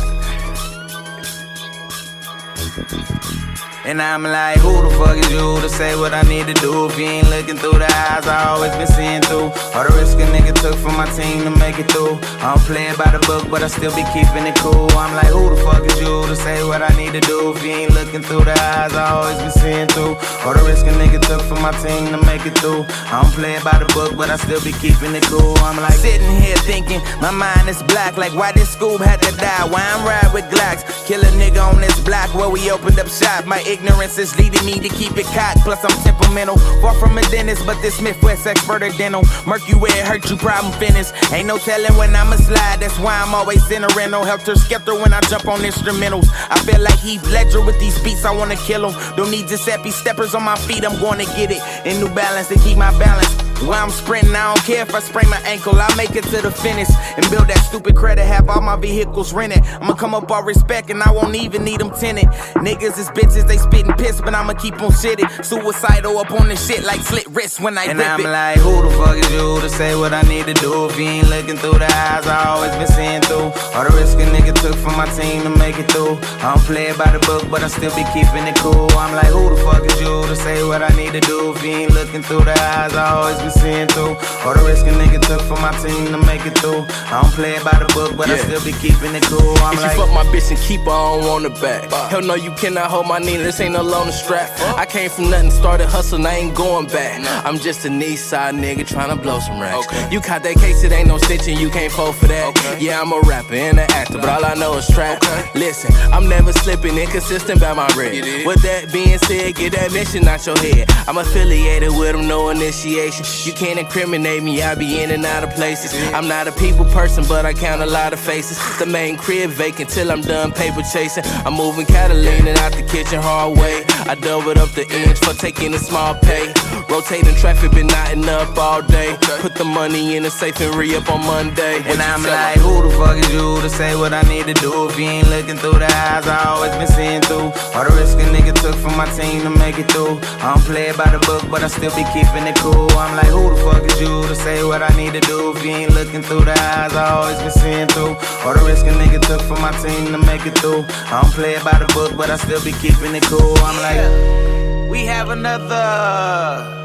And I'm like, who the fuck is you to say what I need to do? If you ain't looking through the eyes I always been seeing through. All the risk a nigga took for my team to make it through. I don't play it by the book, but I still be keeping it cool. I'm like, who the fuck is you to say what I need to do? If you ain't looking through the eyes I always been seeing through. All the risk a nigga took for my team to make it through. I don't play it by the book, but I still be keeping it cool. I'm like, sitting here thinking, my mind is black. Like, why this Scoob had to die? Why I'm riding with Glocks? Kill a nigga on this block where we opened up shop. My ignorance is leading me to keep it cocked. Plus I'm temperamental, far from a dentist, but this Midwest expert of dental. Murky where it hurt you, problem finished. Ain't no telling when I'ma slide, that's why I'm always in a rental. Helter skelter when I jump on instrumentals. I feel like Heath Ledger with these beats, I wanna kill him. Don't need Giuseppe steppers on my feet, I'm gonna get it. In New Balance to keep my balance. While I'm sprinting, I don't care if I sprain my ankle, I make it to the finish. And build that stupid credit, have all my vehicles rented. I'ma come up all respect and I won't even need them tinted. Niggas is bitches, they spittin' piss, but I'ma keep on shitting. Suicidal up on this shit like slit wrists when I rip it. And I'm like, who the fuck is you to say what I need to do? If you ain't looking through the eyes I always been seeing through. All the risk a nigga took for my team to make it through. I don't play it by the book, but I still be keeping it cool. I'm like, who the fuck is you to say what I need to do? If you ain't looking through the eyes I always been seeing through. All the risk a nigga took for my team to make it through. I don't play it by the book, but I still be keeping it cool. I'm if like, you fuck my bitch and keep her, I don't want her back. Hell no, you cannot hold my knee, this ain't no loaner strap. I came from nothing, started hustling, I ain't going back. I'm just an east side nigga tryna blow some racks. You caught that case, it ain't no stitching, you can't fall for that. Yeah, I'm a rapper and an actor, but all I know is trap. Listen, I'm never slipping, inconsistent by my red. With that being said, get that mission out your head. I'm affiliated with them, no initiation. You can't incriminate me, I be in and out of places. I'm not a people person, but I count a lot of faces. The main crib vacant till I'm done paper chasing. I'm moving Catalina out the kitchen hard way. I doubled up the inch for taking a small pay. Rotating traffic, been knotting up all day. Put the money in the safe and re-up on Monday. And I'm like, who the fuck is you to say what I need to do? If you ain't looking through the eyes I always been seeing through. All the risk a nigga took for my team to make it through. I don't play it by the book, but I still be keeping it cool. I'm like, who the fuck is you to say what I need to do? If you ain't looking through the eyes I always been seeing through. All the risk a nigga took for my team to make it through. I don't play it by the book, but I still be keeping it cool. I'm like, we have another.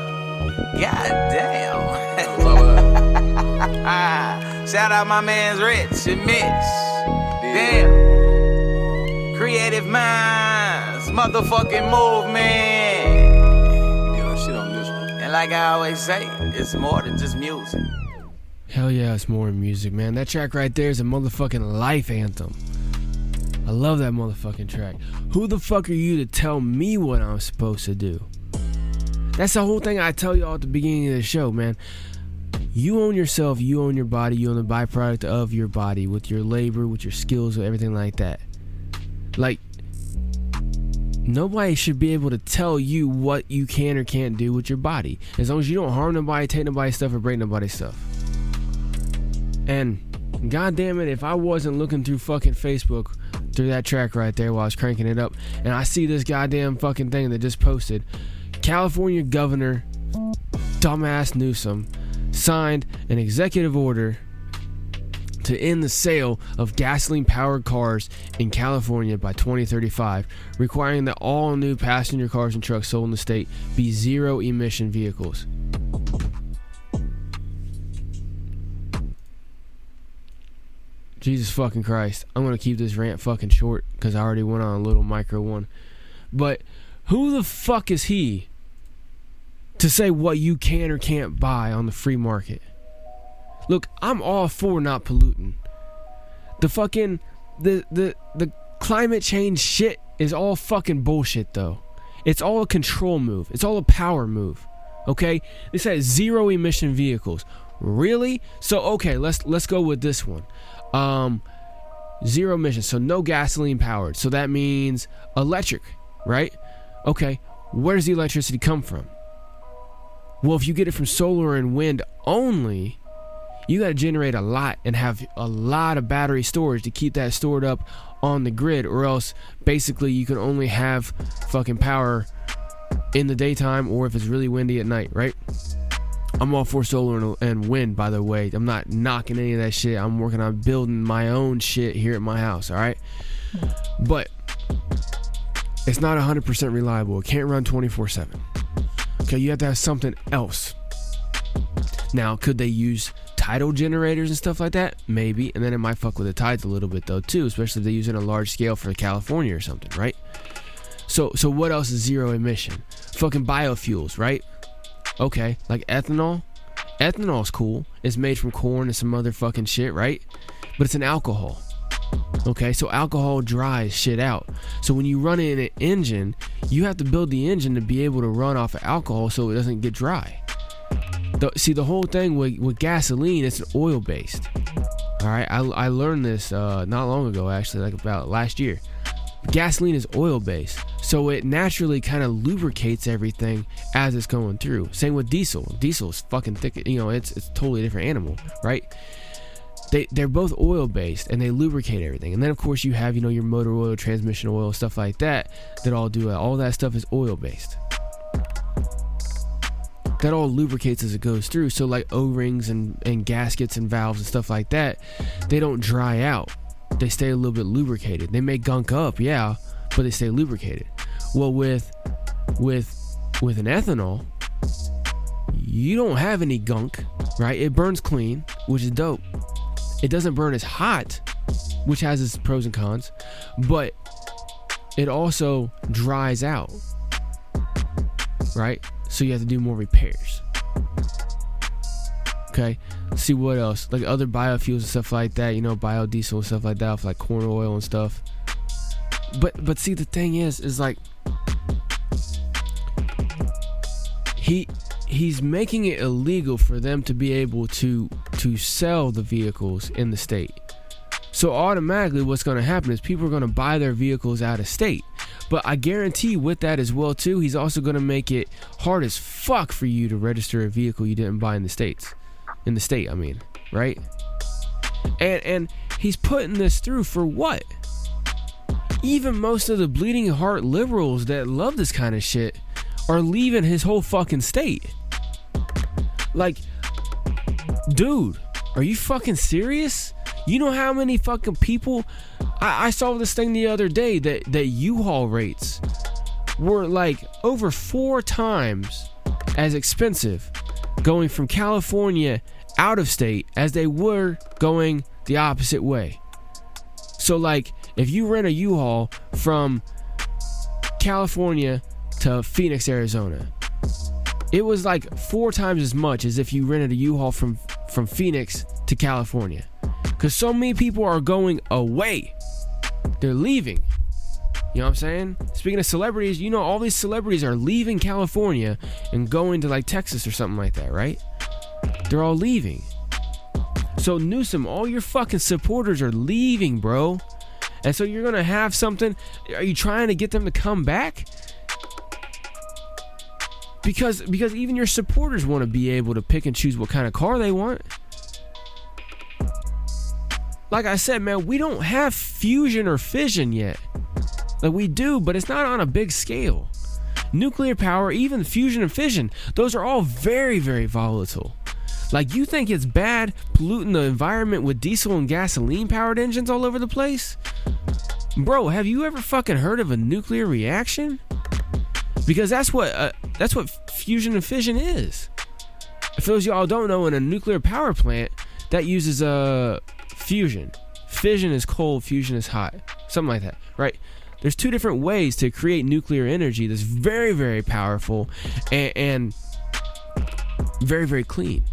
Goddamn. Shout out my man's Rich and Mitch. Damn. Creative minds, motherfucking movement. Shit on this one. And like I always say, it's more than just music. Hell yeah, it's more than music, man. That track right there is a motherfucking life anthem. I love that motherfucking track. Who the fuck are you to tell me what I'm supposed to do? That's the whole thing I tell y'all at the beginning of the show, man. You own yourself, you own your body, you own the byproduct of your body with your labor, with your skills, with everything like that. Like, nobody should be able to tell you what you can or can't do with your body. As long as you don't harm nobody, take nobody's stuff, or break nobody's stuff. And, god damn it, if I wasn't looking through fucking Facebook through that track right there while I was cranking it up, and I see this goddamn fucking thing that just posted, California Governor dumbass Newsom signed an executive order to end the sale of gasoline-powered cars in California by 2035, requiring that all new passenger cars and trucks sold in the state be zero-emission vehicles. Jesus fucking Christ. I'm going to keep this rant fucking short because I already went on a little micro one. But who the fuck is he to say what you can or can't buy on the free market? Look, I'm all for not polluting. The fucking the climate change shit is all fucking bullshit though. It's all a control move. It's all a power move. Okay? They said zero emission vehicles. Really? So okay, let's go with this one. Zero emissions, so no gasoline powered. So that means electric, right? Okay, where does the electricity come from? Well, if you get it from solar and wind only, you got to generate a lot and have a lot of battery storage to keep that stored up on the grid, or else basically you can only have fucking power in the daytime or if it's really windy at night, right? I'm all for solar and wind, by the way. I'm not knocking any of that shit. I'm working on building my own shit here at my house, all right? But It's not 100% reliable. It can't run 24/7. Okay, you have to have something else. Now, could they use tidal generators and stuff like that? Maybe, and then it might fuck with the tides a little bit though too, especially if they use it on a large scale for California or something, right? So what else is zero emission? Fucking biofuels, right? Okay, like ethanol. Ethanol's cool. It's made from corn and some other fucking shit, right? But it's an alcohol. Okay, so alcohol dries shit out. So when you run in an engine, you have to build the engine to be able to run off of alcohol so it doesn't get dry. See, the whole thing with gasoline, it's oil based. All right, I learned this not long ago, actually, like about last year. Gasoline is oil based, so it naturally kind of lubricates everything as it's going through. Same with diesel. Diesel is fucking thick. You know, it's a totally different animal, right? They're both oil based and they lubricate everything. And then of course you have, you know, your motor oil, transmission oil, stuff like that all do it. All that stuff is oil based. That all lubricates as it goes through. So like O-rings and gaskets and valves and stuff like that, they don't dry out. They stay a little bit lubricated. They may gunk up, yeah, but they stay lubricated. Well, with an ethanol, you don't have any gunk, right? It burns clean, which is dope. It doesn't burn as hot, which has its pros and cons, but it also dries out, right? So you have to do more repairs. Okay, let's see what else. Like other biofuels and stuff like that, you know, biodiesel and stuff like that, like corn oil and stuff. But see, the thing is like he's making it illegal for them to be able to sell the vehicles in the state. So automatically what's going to happen is people are going to buy their vehicles out of state. But I guarantee with that as well too, he's also going to make it hard as fuck for you to register a vehicle you didn't buy in the state, I mean, right? And he's putting this through for what? Even most of the bleeding heart liberals that love this kind of shit are leaving his whole fucking state. Like, dude, are you fucking serious? You know how many fucking people... I saw this thing the other day that U-Haul rates were like over 4 times as expensive going from California out of state as they were going the opposite way. So like, if you rent a U-Haul from California to Phoenix, Arizona, it was like 4 times as much as if you rented a U-Haul from Phoenix to California. Because so many people are going away. They're leaving. You know what I'm saying? Speaking of celebrities, you know, all these celebrities are leaving California and going to like Texas or something like that, right? They're all leaving. So Newsom, all your fucking supporters are leaving, bro. And so you're gonna have something. Are you trying to get them to come back? Because even your supporters want to be able to pick and choose what kind of car they want. Like I said, man, we don't have fusion or fission yet. Like we do, but it's not on a big scale. Nuclear power, even fusion and fission, those are all very, very volatile. Like, you think it's bad polluting the environment with diesel and gasoline powered engines all over the place? Bro, have you ever fucking heard of a nuclear reaction? Because that's what fusion and fission is. For those of y'all who don't know, in a nuclear power plant, that uses fusion. Fission is cold, fusion is hot. Something like that, right? There's 2 different ways to create nuclear energy that's very, very powerful and very, very clean.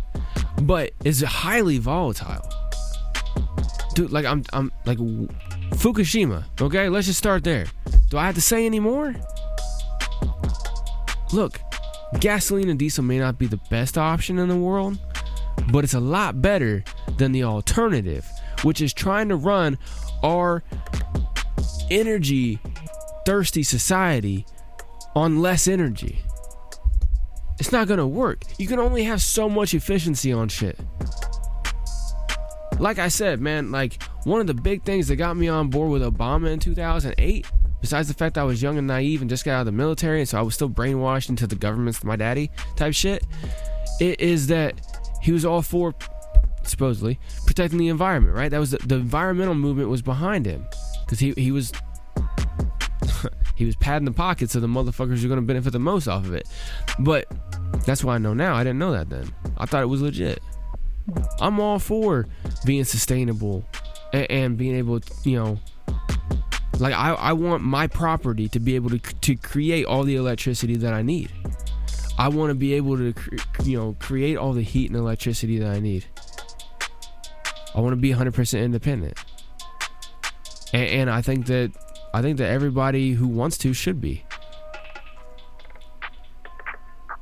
But it's highly volatile. Dude, like I'm like Fukushima, okay? Let's just start there. Do I have to say any more? Look, gasoline and diesel may not be the best option in the world, but it's a lot better than the alternative, which is trying to run our energy thirsty society on less energy. It's not gonna work. You can only have so much efficiency on shit. Like I said, man, like one of the big things that got me on board with Obama in 2008, besides the fact that I was young and naive and just got out of the military, and so I was still brainwashed into the government's my daddy type shit, it is that he was all for, supposedly, protecting the environment, right? That was the environmental movement was behind him, because he was He was padding the pockets of the motherfuckers who are going to benefit the most off of it. But that's what I know now. I didn't know that then. I thought it was legit. I'm all for being sustainable and being able to, you know, like I want my property to be able to create all the electricity that I need. I want to be able to, you know, create all the heat and electricity that I need. I want to be 100% independent. And I think that everybody who wants to should be.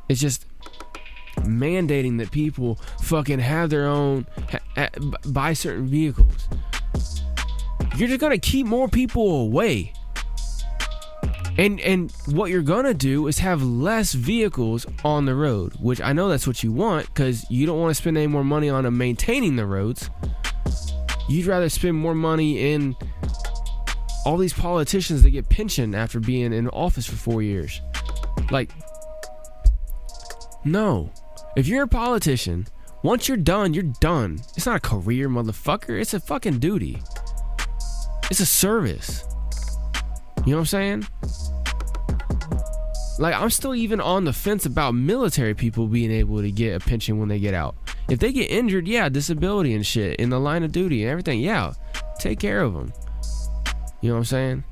It's just mandating that people fucking have their own, buy certain vehicles. You're just gonna keep more people away. And what you're gonna do is have less vehicles on the road, which I know that's what you want, because you don't want to spend any more money on maintaining the roads. You'd rather spend more money in all these politicians that get pension after being in office for 4 years. Like, no. If you're a politician, once you're done, you're done. It's not a career, motherfucker. It's a fucking duty. It's a service. You know what I'm saying? Like, I'm still even on the fence about military people being able to get a pension when they get out. If they get injured, yeah, disability and shit in the line of duty and everything, yeah, take care of them. You know what I'm saying?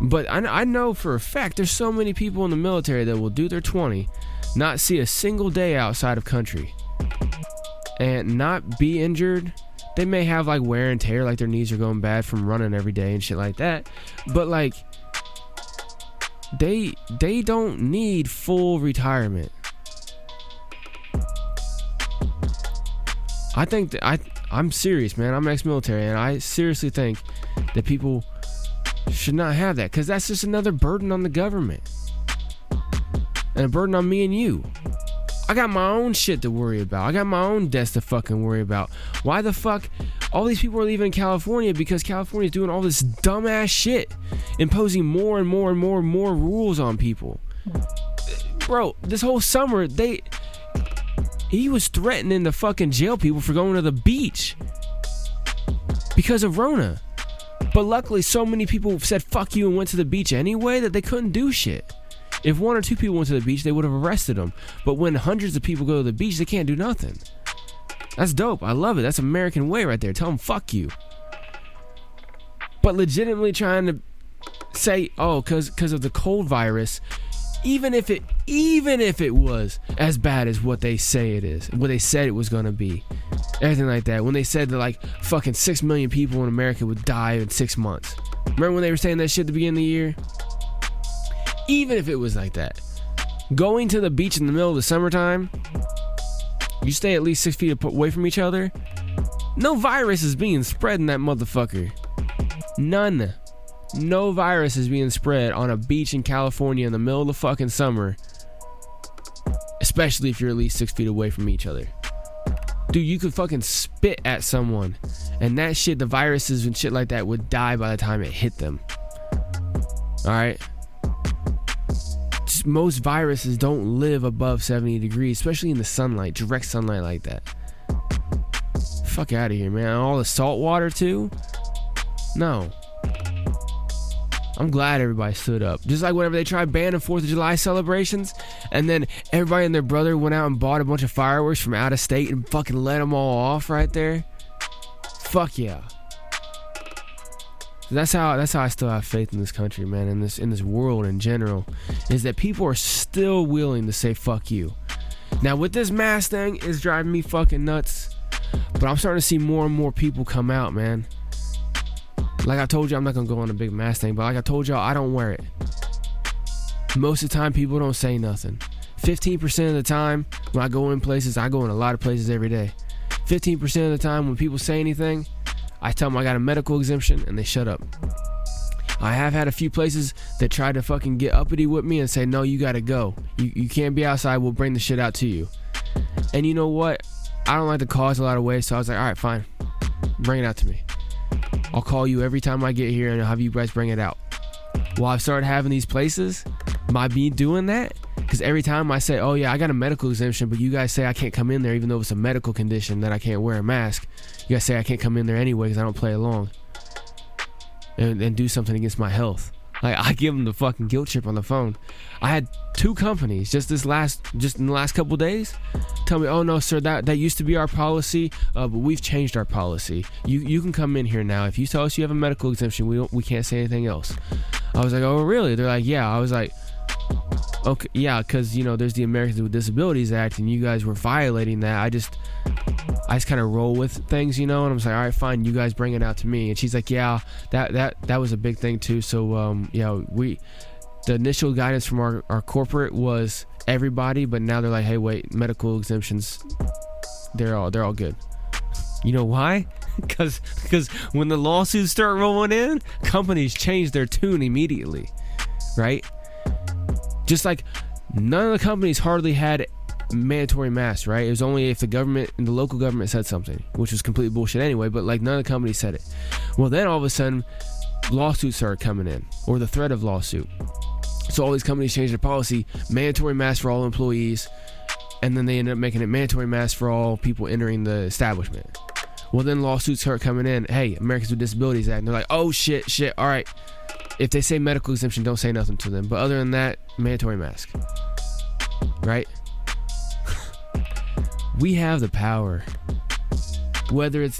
But I know for a fact there's so many people in the military that will do their 20, not see a single day outside of country, and not be injured. They may have like wear and tear, like their knees are going bad from running every day and shit like that. But like, they don't need full retirement. I think that I'm serious, man. I'm ex-military, and I seriously think that people should not have that, because that's just another burden on the government and a burden on me and you. I got my own shit to worry about. I got my own deaths to fucking worry about. Why the fuck all these people are leaving California? Because California's doing all this dumbass shit, imposing more and more and more and more rules on people. Bro, this whole summer he was threatening to fucking jail people for going to the beach because of Rona. But luckily so many people said fuck you and went to the beach anyway that they couldn't do shit. If 1 or 2 people went to the beach, they would have arrested them. But when hundreds of people go to the beach, they can't do nothing. That's dope. I love it. That's American way right there. Tell them fuck you. But legitimately trying to say, oh, because of the cold virus, even if it was as bad as what they say it is, what they said it was gonna be, everything like that. When they said that like fucking 6 million people in America would die in 6 months. Remember when they were saying that shit at the beginning of the year? Even if it was like that, going to the beach in the middle of the summertime, you stay at least 6 feet away from each other, no virus is being spread in that motherfucker. None. No virus is being spread on a beach in California in the middle of the fucking summer, especially if you're at least 6 feet away from each other. Dude, you could fucking spit at someone and that shit, the viruses and shit like that would die by the time it hit them. Alright? Most viruses don't live above 70 degrees, especially in the sunlight, direct sunlight like that. Fuck out of here, man. All the salt water too? No. I'm glad everybody stood up. Just like whenever they tried banning 4th of July celebrations, and then everybody and their brother went out and bought a bunch of fireworks from out of state and fucking let them all off right there. Fuck yeah. That's how I still have faith in this country, man, in this world in general, is that people are still willing to say fuck you. Now with this mask thing, it's driving me fucking nuts, but I'm starting to see more and more people come out, man. Like I told you, I'm not gonna go on a big mask thing, but like I told y'all, I don't wear it. Most of the time people don't say nothing. 15% of the time when I go in places, I go in a lot of places every day. 15% of the time when people say anything, I tell them I got a medical exemption and they shut up. I have had a few places that tried to fucking get uppity with me and say, no, you gotta go. You can't be outside, we'll bring the shit out to you. And you know what? I don't like to cause a lot of waste, so I was like, alright, fine. Bring it out to me. I'll call you every time I get here and I'll have you guys bring it out. Well, I've started having these places, by me doing that, because every time I say, oh yeah, I got a medical exemption, but you guys say I can't come in there even though it's a medical condition that I can't wear a mask. You guys say I can't come in there anyway because I don't play along and do something against my health. Like, I give them the fucking guilt trip on the phone. I had 2 companies just in the last couple days tell me, oh no sir, that used to be our policy, but we've changed our policy. You can come in here now. If you tell us you have a medical exemption, we can't say anything else. I was like, oh really? They're like, yeah. I was like, okay, yeah, because there's the Americans with Disabilities Act, and you guys were violating that. I just kind of roll with things, and I'm just like, all right, fine, you guys bring it out to me. And she's like, yeah, that was a big thing too. So the initial guidance from our corporate was everybody, but now they're like, hey, wait, medical exemptions, they're all good. You know why? Because when the lawsuits start rolling in, companies change their tune immediately, right? Just like none of the companies hardly had mandatory masks, right? It was only if the government and the local government said something, which was complete bullshit anyway, but like none of the companies said it. Well, then all of a sudden lawsuits started coming in, or the threat of lawsuit. So all these companies changed their policy, mandatory masks for all employees, and then they ended up making it mandatory masks for all people entering the establishment. Well, then lawsuits start coming in. Hey, Americans with Disabilities Act. And they're like, oh shit, all right. If they say medical exemption, don't say nothing to them. But other than that, mandatory mask. Right? We have the power. Whether it's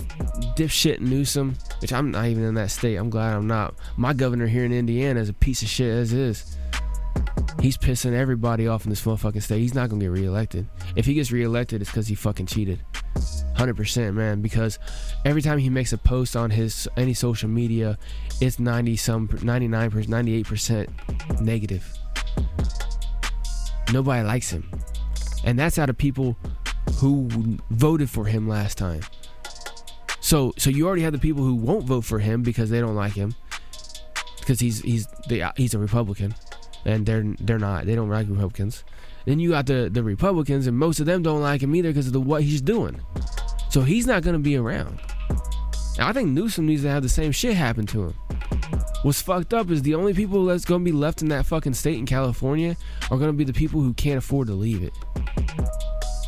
dipshit Newsom, which I'm not even in that state. I'm glad I'm not. My governor here in Indiana is a piece of shit as is. He's pissing everybody off in this motherfucking state. He's not gonna get reelected. If he gets reelected, it's because he fucking cheated. 100%, man. Because every time he makes a post on any social media, it's 98% negative. Nobody likes him, and that's out of people who voted for him last time. So you already have the people who won't vote for him because they don't like him, because he's a Republican. And they're not. They don't like Republicans. Then you got the Republicans, and most of them don't like him either because of what he's doing. So he's not going to be around. And I think Newsom needs to have the same shit happen to him. What's fucked up is the only people that's going to be left in that fucking state in California are going to be the people who can't afford to leave it.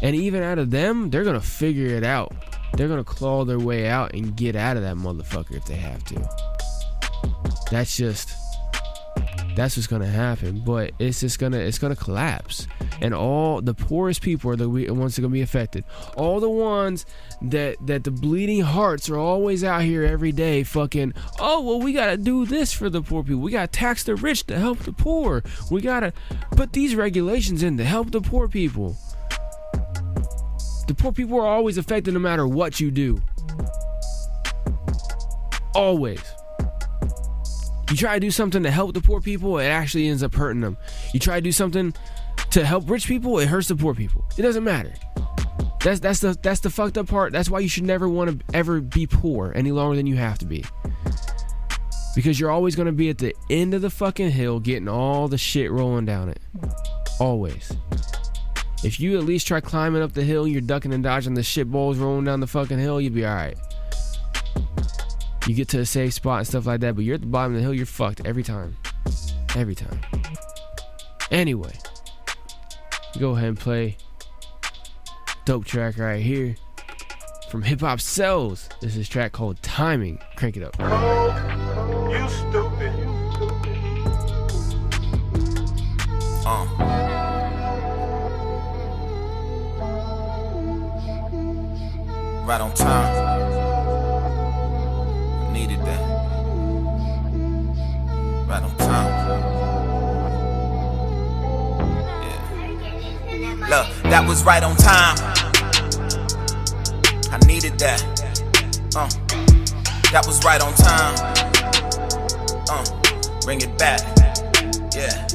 And even out of them, they're going to figure it out. They're going to claw their way out and get out of that motherfucker if they have to. That's what's gonna happen, but it's gonna collapse, and all the poorest people are the ones that are gonna be affected. All the ones that the bleeding hearts are always out here every day fucking, oh well, we gotta do this for the poor people, we gotta tax the rich to help the poor, we gotta put these regulations in to help the poor people. The poor people are always affected no matter what you do. Always. You try to do something to help the poor people, it actually ends up hurting them. You try to do something to help rich people, it hurts the poor people. It doesn't matter. That's the fucked up part. That's why you should never want to ever be poor any longer than you have to be. Because you're always going to be at the end of the fucking hill getting all the shit rolling down it. Always. If you at least try climbing up the hill, you're ducking and dodging the shit balls rolling down the fucking hill, you'll be alright. You get to a safe spot and stuff like that, but you're at the bottom of the hill, you're fucked every time. Every time. Anyway, go ahead and play dope track right here from HipHop This is a track called Timing. Crank it up. Oh, you stupid. Right on time. Needed that. Right on time. Yeah. Look, that was right on time. I needed that. That was right on time. Bring it back. Yeah.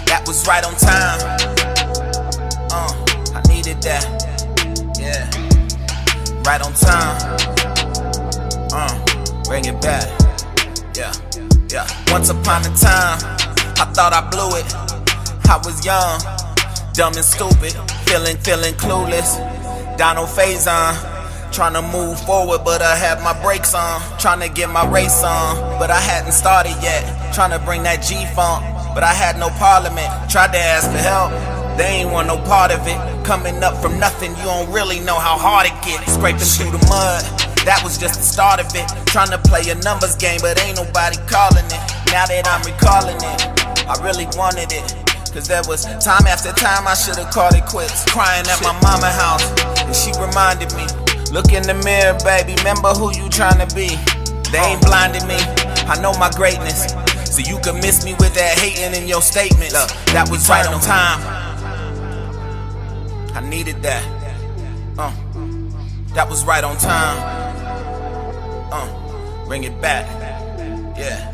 That was right on time. I needed that. Yeah. Right on time. Bring it back. Yeah. Once upon a time, I thought I blew it. I was young, dumb and stupid, feeling clueless. Donald Faison, trying to move forward, but I had my brakes on. Trying to get my race on, but I hadn't started yet. Trying to bring that G-funk, but I had no parliament. Tried to ask for help, they ain't want no part of it. Coming up from nothing, you don't really know how hard it gets. Scraping through the mud, that was just the start of it. Trying to play a numbers game, but ain't nobody calling it. Now that I'm recalling it, I really wanted it. Cause there was time after time I should've called it quits. Crying at my mama's house, and she reminded me, look in the mirror, baby, remember who you trying to be. They ain't blinded me, I know my greatness. So you can miss me with that hating in your statements. That was right on time, I needed that. That was right on time. Bring it back. Yeah.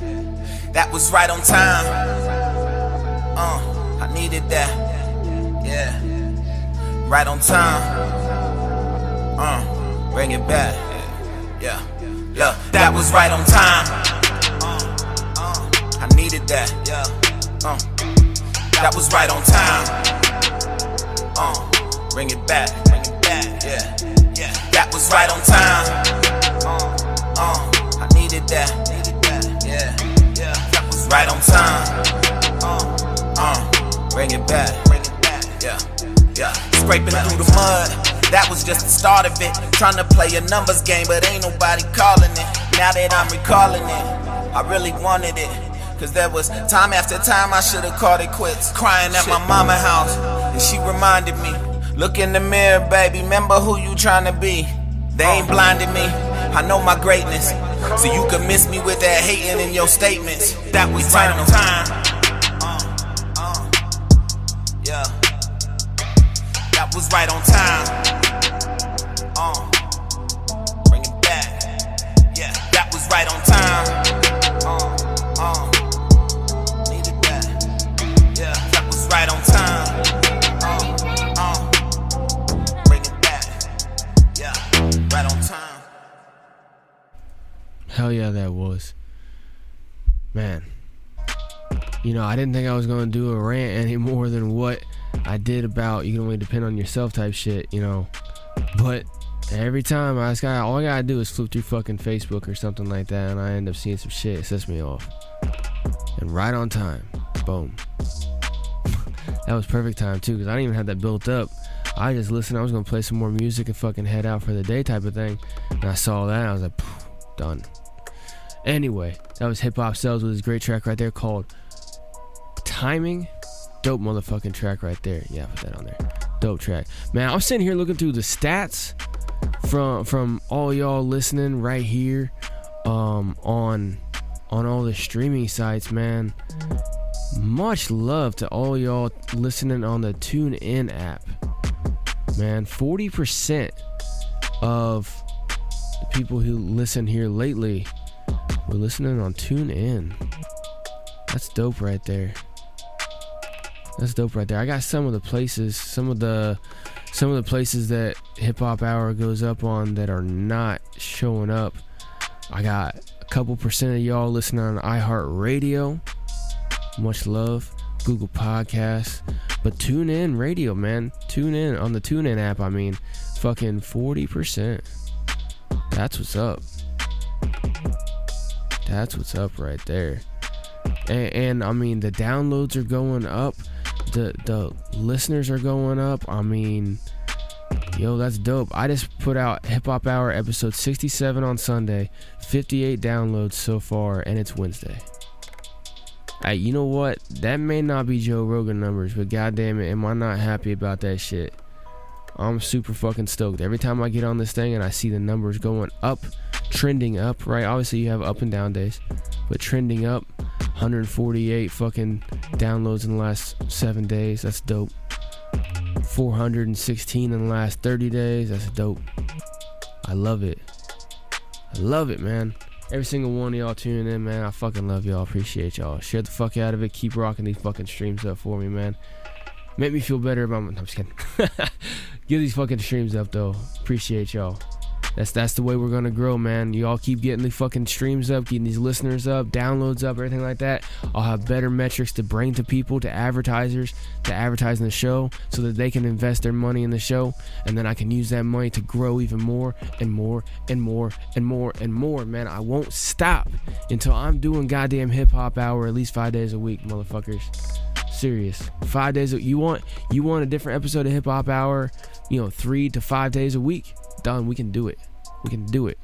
That was right on time. I needed that. Yeah. Right on time. Bring it back. Yeah. Yeah. That was right on time. I needed that. Yeah. That was right on time. Bring it back. Bring it back. Yeah. Yeah. That was right on time. I needed that. Yeah. Yeah. That was right on time. Bring it back. Bring it back. Yeah. Yeah. Scraping through the mud. That was just the start of it. Trying to play a numbers game, but ain't nobody calling it. Now that I'm recalling it, I really wanted it. Cause there was time after time I should've called it quits. Crying at my mama's house, and she reminded me, look in the mirror, baby, remember who you trying to be. They ain't blinded me, I know my greatness. So you can miss me with that hating in your statements. That was right on time. Yeah. That was right on time. Bring it back. Yeah. That was right on time. Needed that. Yeah. That was right on time. Bring it back. Yeah. Right on time. Hell yeah, that was. Man. You know, I didn't think I was going to do a rant any more than what I did about you can only depend on yourself type shit, you know. But every time all I gotta do is flip through fucking Facebook or something like that, and I end up seeing some shit. It sets me off. And right on time. Boom. That was perfect time too, because I didn't even have that built up. I just listened. I was going to play some more music and fucking head out for the day type of thing. And I saw that. I was like, done. Anyway, that was HipHop with his great track right there called Timing. Dope motherfucking track right there. Yeah, put that on there. Dope track. Man, I'm sitting here looking through the stats from all y'all listening right here on all the streaming sites, man. Much love to all y'all listening on the TuneIn app. Man, 40% of the people who listen here lately were listening on TuneIn. That's dope right there. That's dope right there. I got some of the places that HipHop Hour goes up on that are not showing up. I got a couple percent of y'all listening on iHeartRadio. Much love. Google Podcasts. But TuneIn Radio, man. Tune in on the TuneIn app, I mean. Fucking 40%. That's what's up. That's what's up right there. And I mean, the downloads are going up. The listeners are going up. I mean, yo, that's dope. I just put out HipHop Hour episode 67 on Sunday. 58 downloads so far, and it's Wednesday. Hey, you know what? That may not be Joe Rogan numbers, but goddamn it, am I not happy about that shit? I'm super fucking stoked. Every time I get on this thing and I see the numbers going up, trending up, right? Obviously you have up and down days, but trending up. 148 fucking downloads in the last 7 days. That's dope. 416 in the last 30 days. That's dope. I love it. I love it, man. Every single one of y'all tuning in, man. I fucking love y'all. Appreciate y'all. Share the fuck out of it. Keep rocking these fucking streams up for me, man. Make me feel better about my... No, I'm just kidding. Give these fucking streams up, though. Appreciate y'all. That's the way we're gonna grow, man. You all keep getting the fucking streams up, getting these listeners up, downloads up, everything like that. I'll have better metrics to bring to people, to advertisers, to advertise in the show, so that they can invest their money in the show, and then I can use that money to grow even more and more and more and more and more, man. I won't stop until I'm doing goddamn HipHop Hour at least 5 days a week, motherfuckers. Serious. 5 days. You want a different episode of HipHop Hour? 3 to 5 days a week. Done. We can do it. We can do it.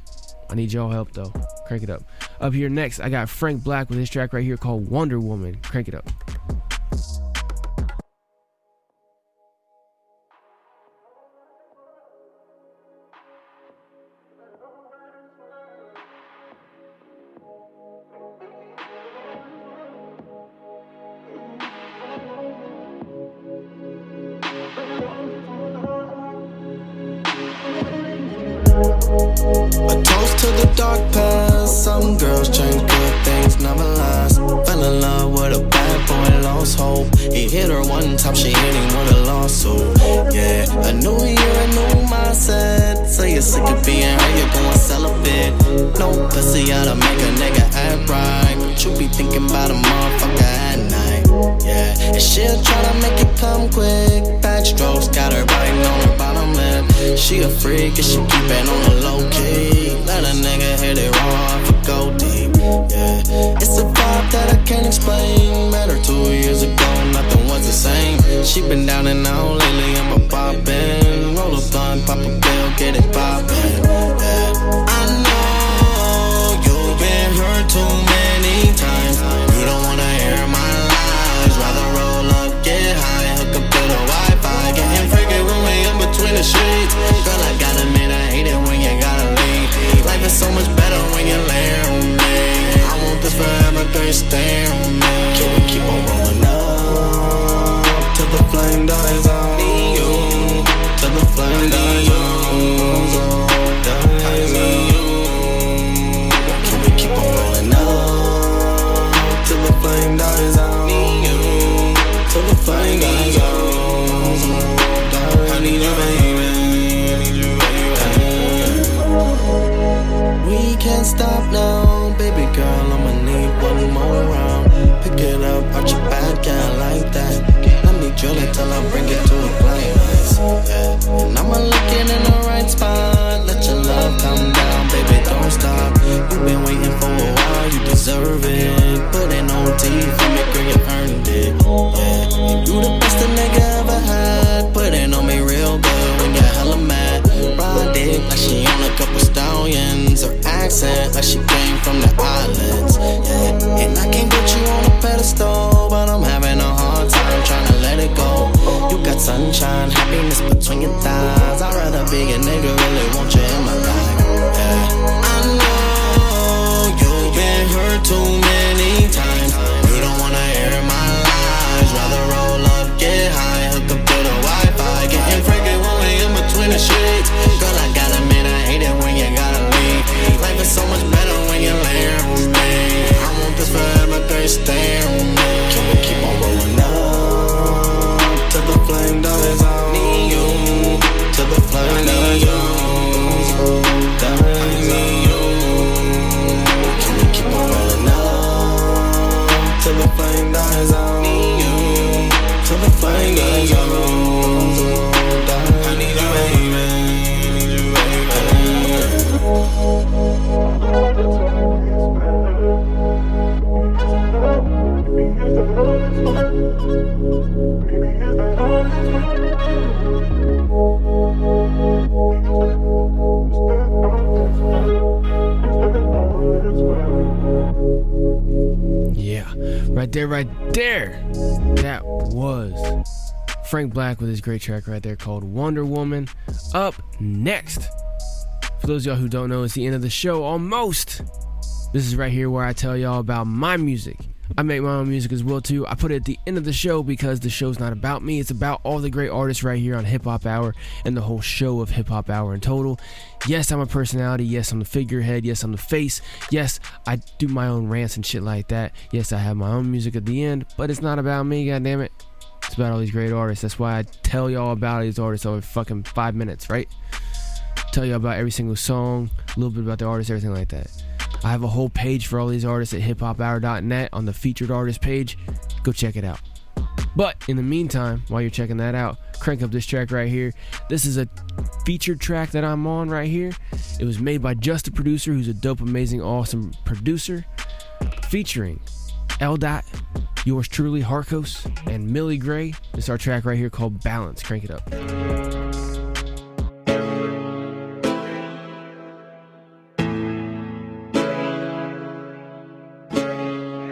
I need y'all help though. Crank it up. Up here next, I got Franc Blac with his track right here called Wonder Woman. Crank it up. A toast to the dark past. Some girls change, good things never last. Fell in love with a bad boy, lost hope. He hit her one time, she hit him with a lawsuit. Yeah, a new year, a new mindset. So you're sick of being her, you're going celibate. No pussy out to make a nigga act right, but you be thinking about a motherfucker at night. Yeah, and she'll try to make it come quick. Backstrokes got her biting on her bottom lip. She a freak and she keep it on the low key. Let a nigga hit it raw for Goldee. Yeah, it's a vibe that I can't explain. Met her 2 years ago, nothing was the same. She been down and out lately, I'm a poppin'. Roll a blunt, pop a pill, get it poppin'. Yeah, I know you've been hurt too many times. You don't wanna hear my lies. Rather roll up, get high, hook up to the Wi-Fi. Getting freaky when we in between the sheets. Girl, I gotta admit, I hate it when you gotta leave. Life is so much better when you're there with me. I want this forever, girl, stay with me. Can we keep on rolling up till the flame dies out? Till the flame dies out. Can we keep on rolling up till the flame dies out? Till the flame dies out. I need you, baby. We can't stop now, baby girl, I'ma need one more round. Pick it up, arch your back, yeah, like that. Let me drill it till I bring it to a climax. Yeah, and I'ma look it in the right spot. Let your love come down, baby, don't stop. You've been waiting for a while, you deserve it. Put in OT for me, girl, you earned it. Yeah, you the best a nigga ever had. Put in on me real good when you're hella mad. Ride it like she on a couple stallions. Her accent like she came from the islands. Yeah, and I can't put you on a pedestal, but I'm having a hard time trying to let it go. You got sunshine, happiness between your thighs. I'd rather be a nigga, really want you in my life. Yeah, I know you've been hurt too many times. You don't wanna hear my lies. Rather roll up, get high, hook up to the Wi-Fi. Getting freaky when we in between the sheets. Girl, I gotta admit, I hate it when you gotta leave. Life is so much better when you're there with me. I want this forever, girl, stay with me. Can we keep on rolling up till the flame dies out? Need you till the flame dies out. Can we keep on rolling up till the flame dies out? Need you till the flame dies out. I need you, baby. Yeah, right there. That was Franc Blac with his great track right there called Wonder Woman. Up next, for those of y'all who don't know, it's the end of the show almost. This is right here where I tell y'all about my music. I make my own music as well too. I put it at the end of the show because the show's not about me. It's about all the great artists right here on HipHop Hour and the whole show of HipHop Hour in total. Yes, I'm a personality. Yes, I'm the figurehead. Yes, I'm the face. Yes, I do my own rants and shit like that. Yes, I have my own music at the end, but it's not about me, goddammit. It's about all these great artists. That's why I tell y'all about these artists over fucking 5 minutes, right? Tell you about every single song, a little bit about the artist, everything like that. I have a whole page for all these artists at hiphophour.net on the featured artist page. Go check it out. But in the meantime, while you're checking that out, crank up this track right here. This is a featured track that I'm on right here. It was made by JustTheProducer, who's a dope, amazing, awesome producer, featuring L. yours truly, Harkos, and Mili. This is our track right here called Balance. Crank it up.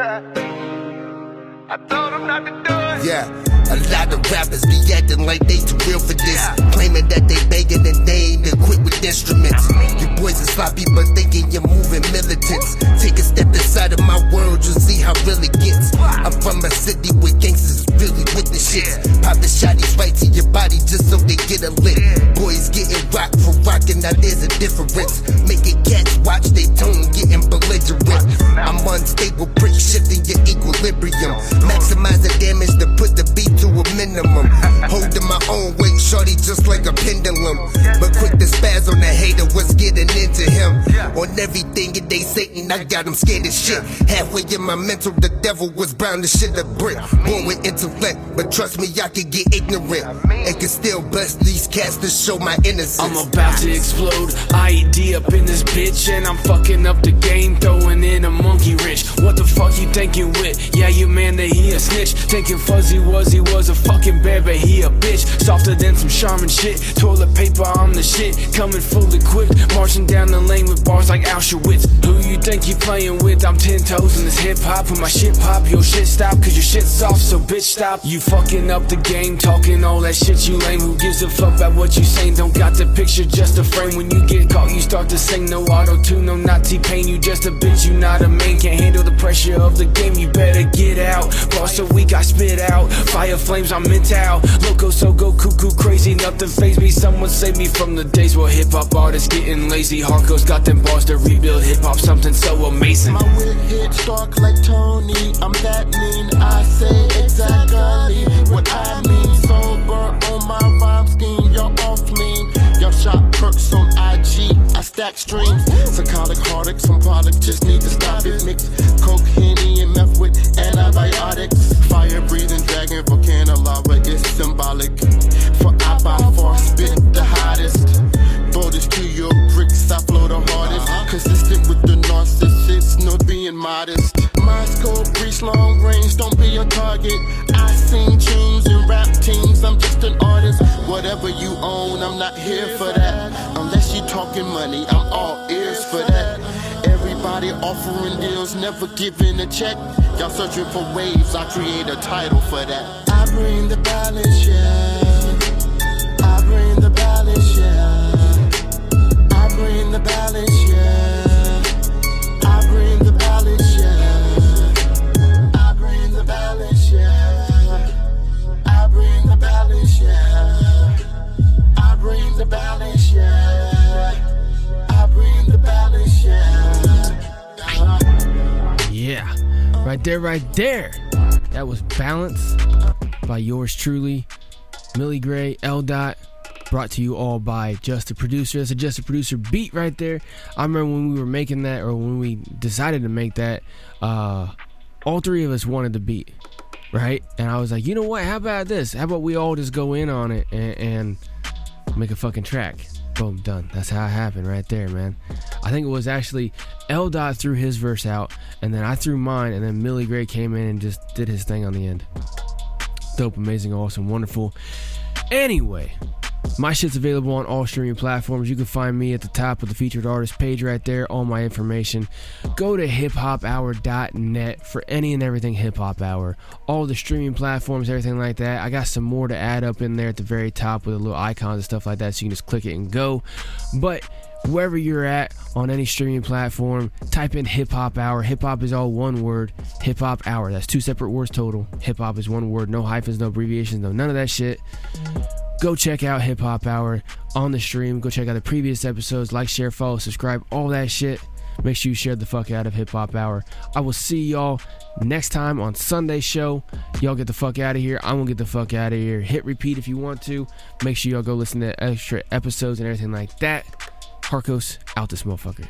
I told him not to do it. Yeah, a lot of rappers be acting like they too real for this. Claiming that they begging and they ain't equipped with instruments. You boys are sloppy but thinking you're moving militants. Take a step inside of my world, you'll see how real it gets. I'm from a city where gangsters really with the shits. Pop the shotties right to your body just so they get a lick. Boys getting rocked for rocking, now there's a difference. Making cats watch they tone getting belligerent. I'm unstable, prick shifting your equilibrium. Maximize the damage to put the beat to a minimum. Holding my own weight, shorty, just like a pendulum. But quick to spaz on the hater, what's getting into him? On everything it they Satan, I got him scared as shit. Halfway in my mental, the devil was bound to shit a brick. Born with intellect, but trust me, I can get ignorant. And can still bless these cats to show my innocence. I'm about to explode, ID up in this bitch, and I'm fucking up the game, throwing in a monkey wrench. What the fuck you thinking with? Yeah, you man that he a snitch. Thinking Fuzzy was a fucking bear, but he a bitch. Softer than some Charmin shit. Toilet paper, I'm the shit. Coming full equipped, marching down the lane with bars like Auschwitz. Who you think you playing with? I'm 10 toes in this hip hop. When my shit pop, your shit stop, cause your shit's soft, so bitch stop. You fucking up the game, talking all that shit, you lame. Who gives a fuck about what you saying? Don't got the picture, just a frame. When you get caught, you start to sing. No auto-tune, no not T-Pain. You just a bitch, you not a main. Can't handle the pressure of the game, you better get out. Boss so weak, I spit out. Fire flames, I'm mental. Loco, so go cuckoo crazy. Nothing faze me, someone save me from the days where hip-hop artists getting lazy. Harkos got them bars to rebuild hip-hop, something so amazing. My wit hit stark like Tony. I'm that mean, I say exactly what I mean. Sober on my rhyme scheme, you're off lean. Y'all shot perks on IG, I stack streams. Psychotic heartache, some product just need to stop it. Mix coke, Henny, and meth with antibiotics. Fire breathing dragon, volcano lava is symbolic. For I by far spit the hottest. Voltage to your bricks, I flow the hardest. Consistent with the narcissist, no being modest. My scope reach long range, don't be a target. I sing tunes and rap teams, I'm just an artist. Whatever you own, I'm not here for that. Unless you talking money, I'm all ears for that. Everybody offering deals, never giving a check. Y'all searching for waves, I create a title for that. I bring the balance, yeah. I bring the balance, yeah. I bring the balance, yeah. I bring the balance, yeah. I bring the balance, yeah. I bring the balance, yeah. I bring the balance, yeah. I bring the balance, yeah. Yeah, right there. That was Balance by yours truly, Mili Gray, L. Brought to you all by JustTheProducer. That's a JustTheProducer beat right there. I remember when we were making that, or when we decided to make that, all three of us wanted the beat, right? And I was like, you know what? How about this? How about we all just go in on it and make a fucking track? Boom, done. That's how it happened right there, man. I think it was actually L. threw his verse out, and then I threw mine, and then Mili Gray came in and just did his thing on the end. Dope, amazing, awesome, wonderful. Anyway, my shit's available on all streaming platforms. You can find me at the top of the featured artist page right there, all my information. Go to hiphophour.net for any and everything Hip Hop Hour. All the streaming platforms, everything like that. I got some more to add up in there at the very top with the little icons and stuff like that, so you can just click it and go. But wherever you're at on any streaming platform, type in Hip Hop Hour. Hip Hop is all one word. Hip Hop Hour. That's two separate words total. Hip Hop is one word. No hyphens, no abbreviations, no none of that shit. Go check out Hip Hop Hour on the stream. Go check out the previous episodes. Like, share, follow, subscribe, all that shit. Make sure you share the fuck out of Hip Hop Hour. I will see y'all next time on Sunday's show. Y'all get the fuck out of here. I'm gonna get the fuck out of here. Hit repeat if you want to. Make sure y'all go listen to extra episodes and everything like that. Harkos, out this motherfucker.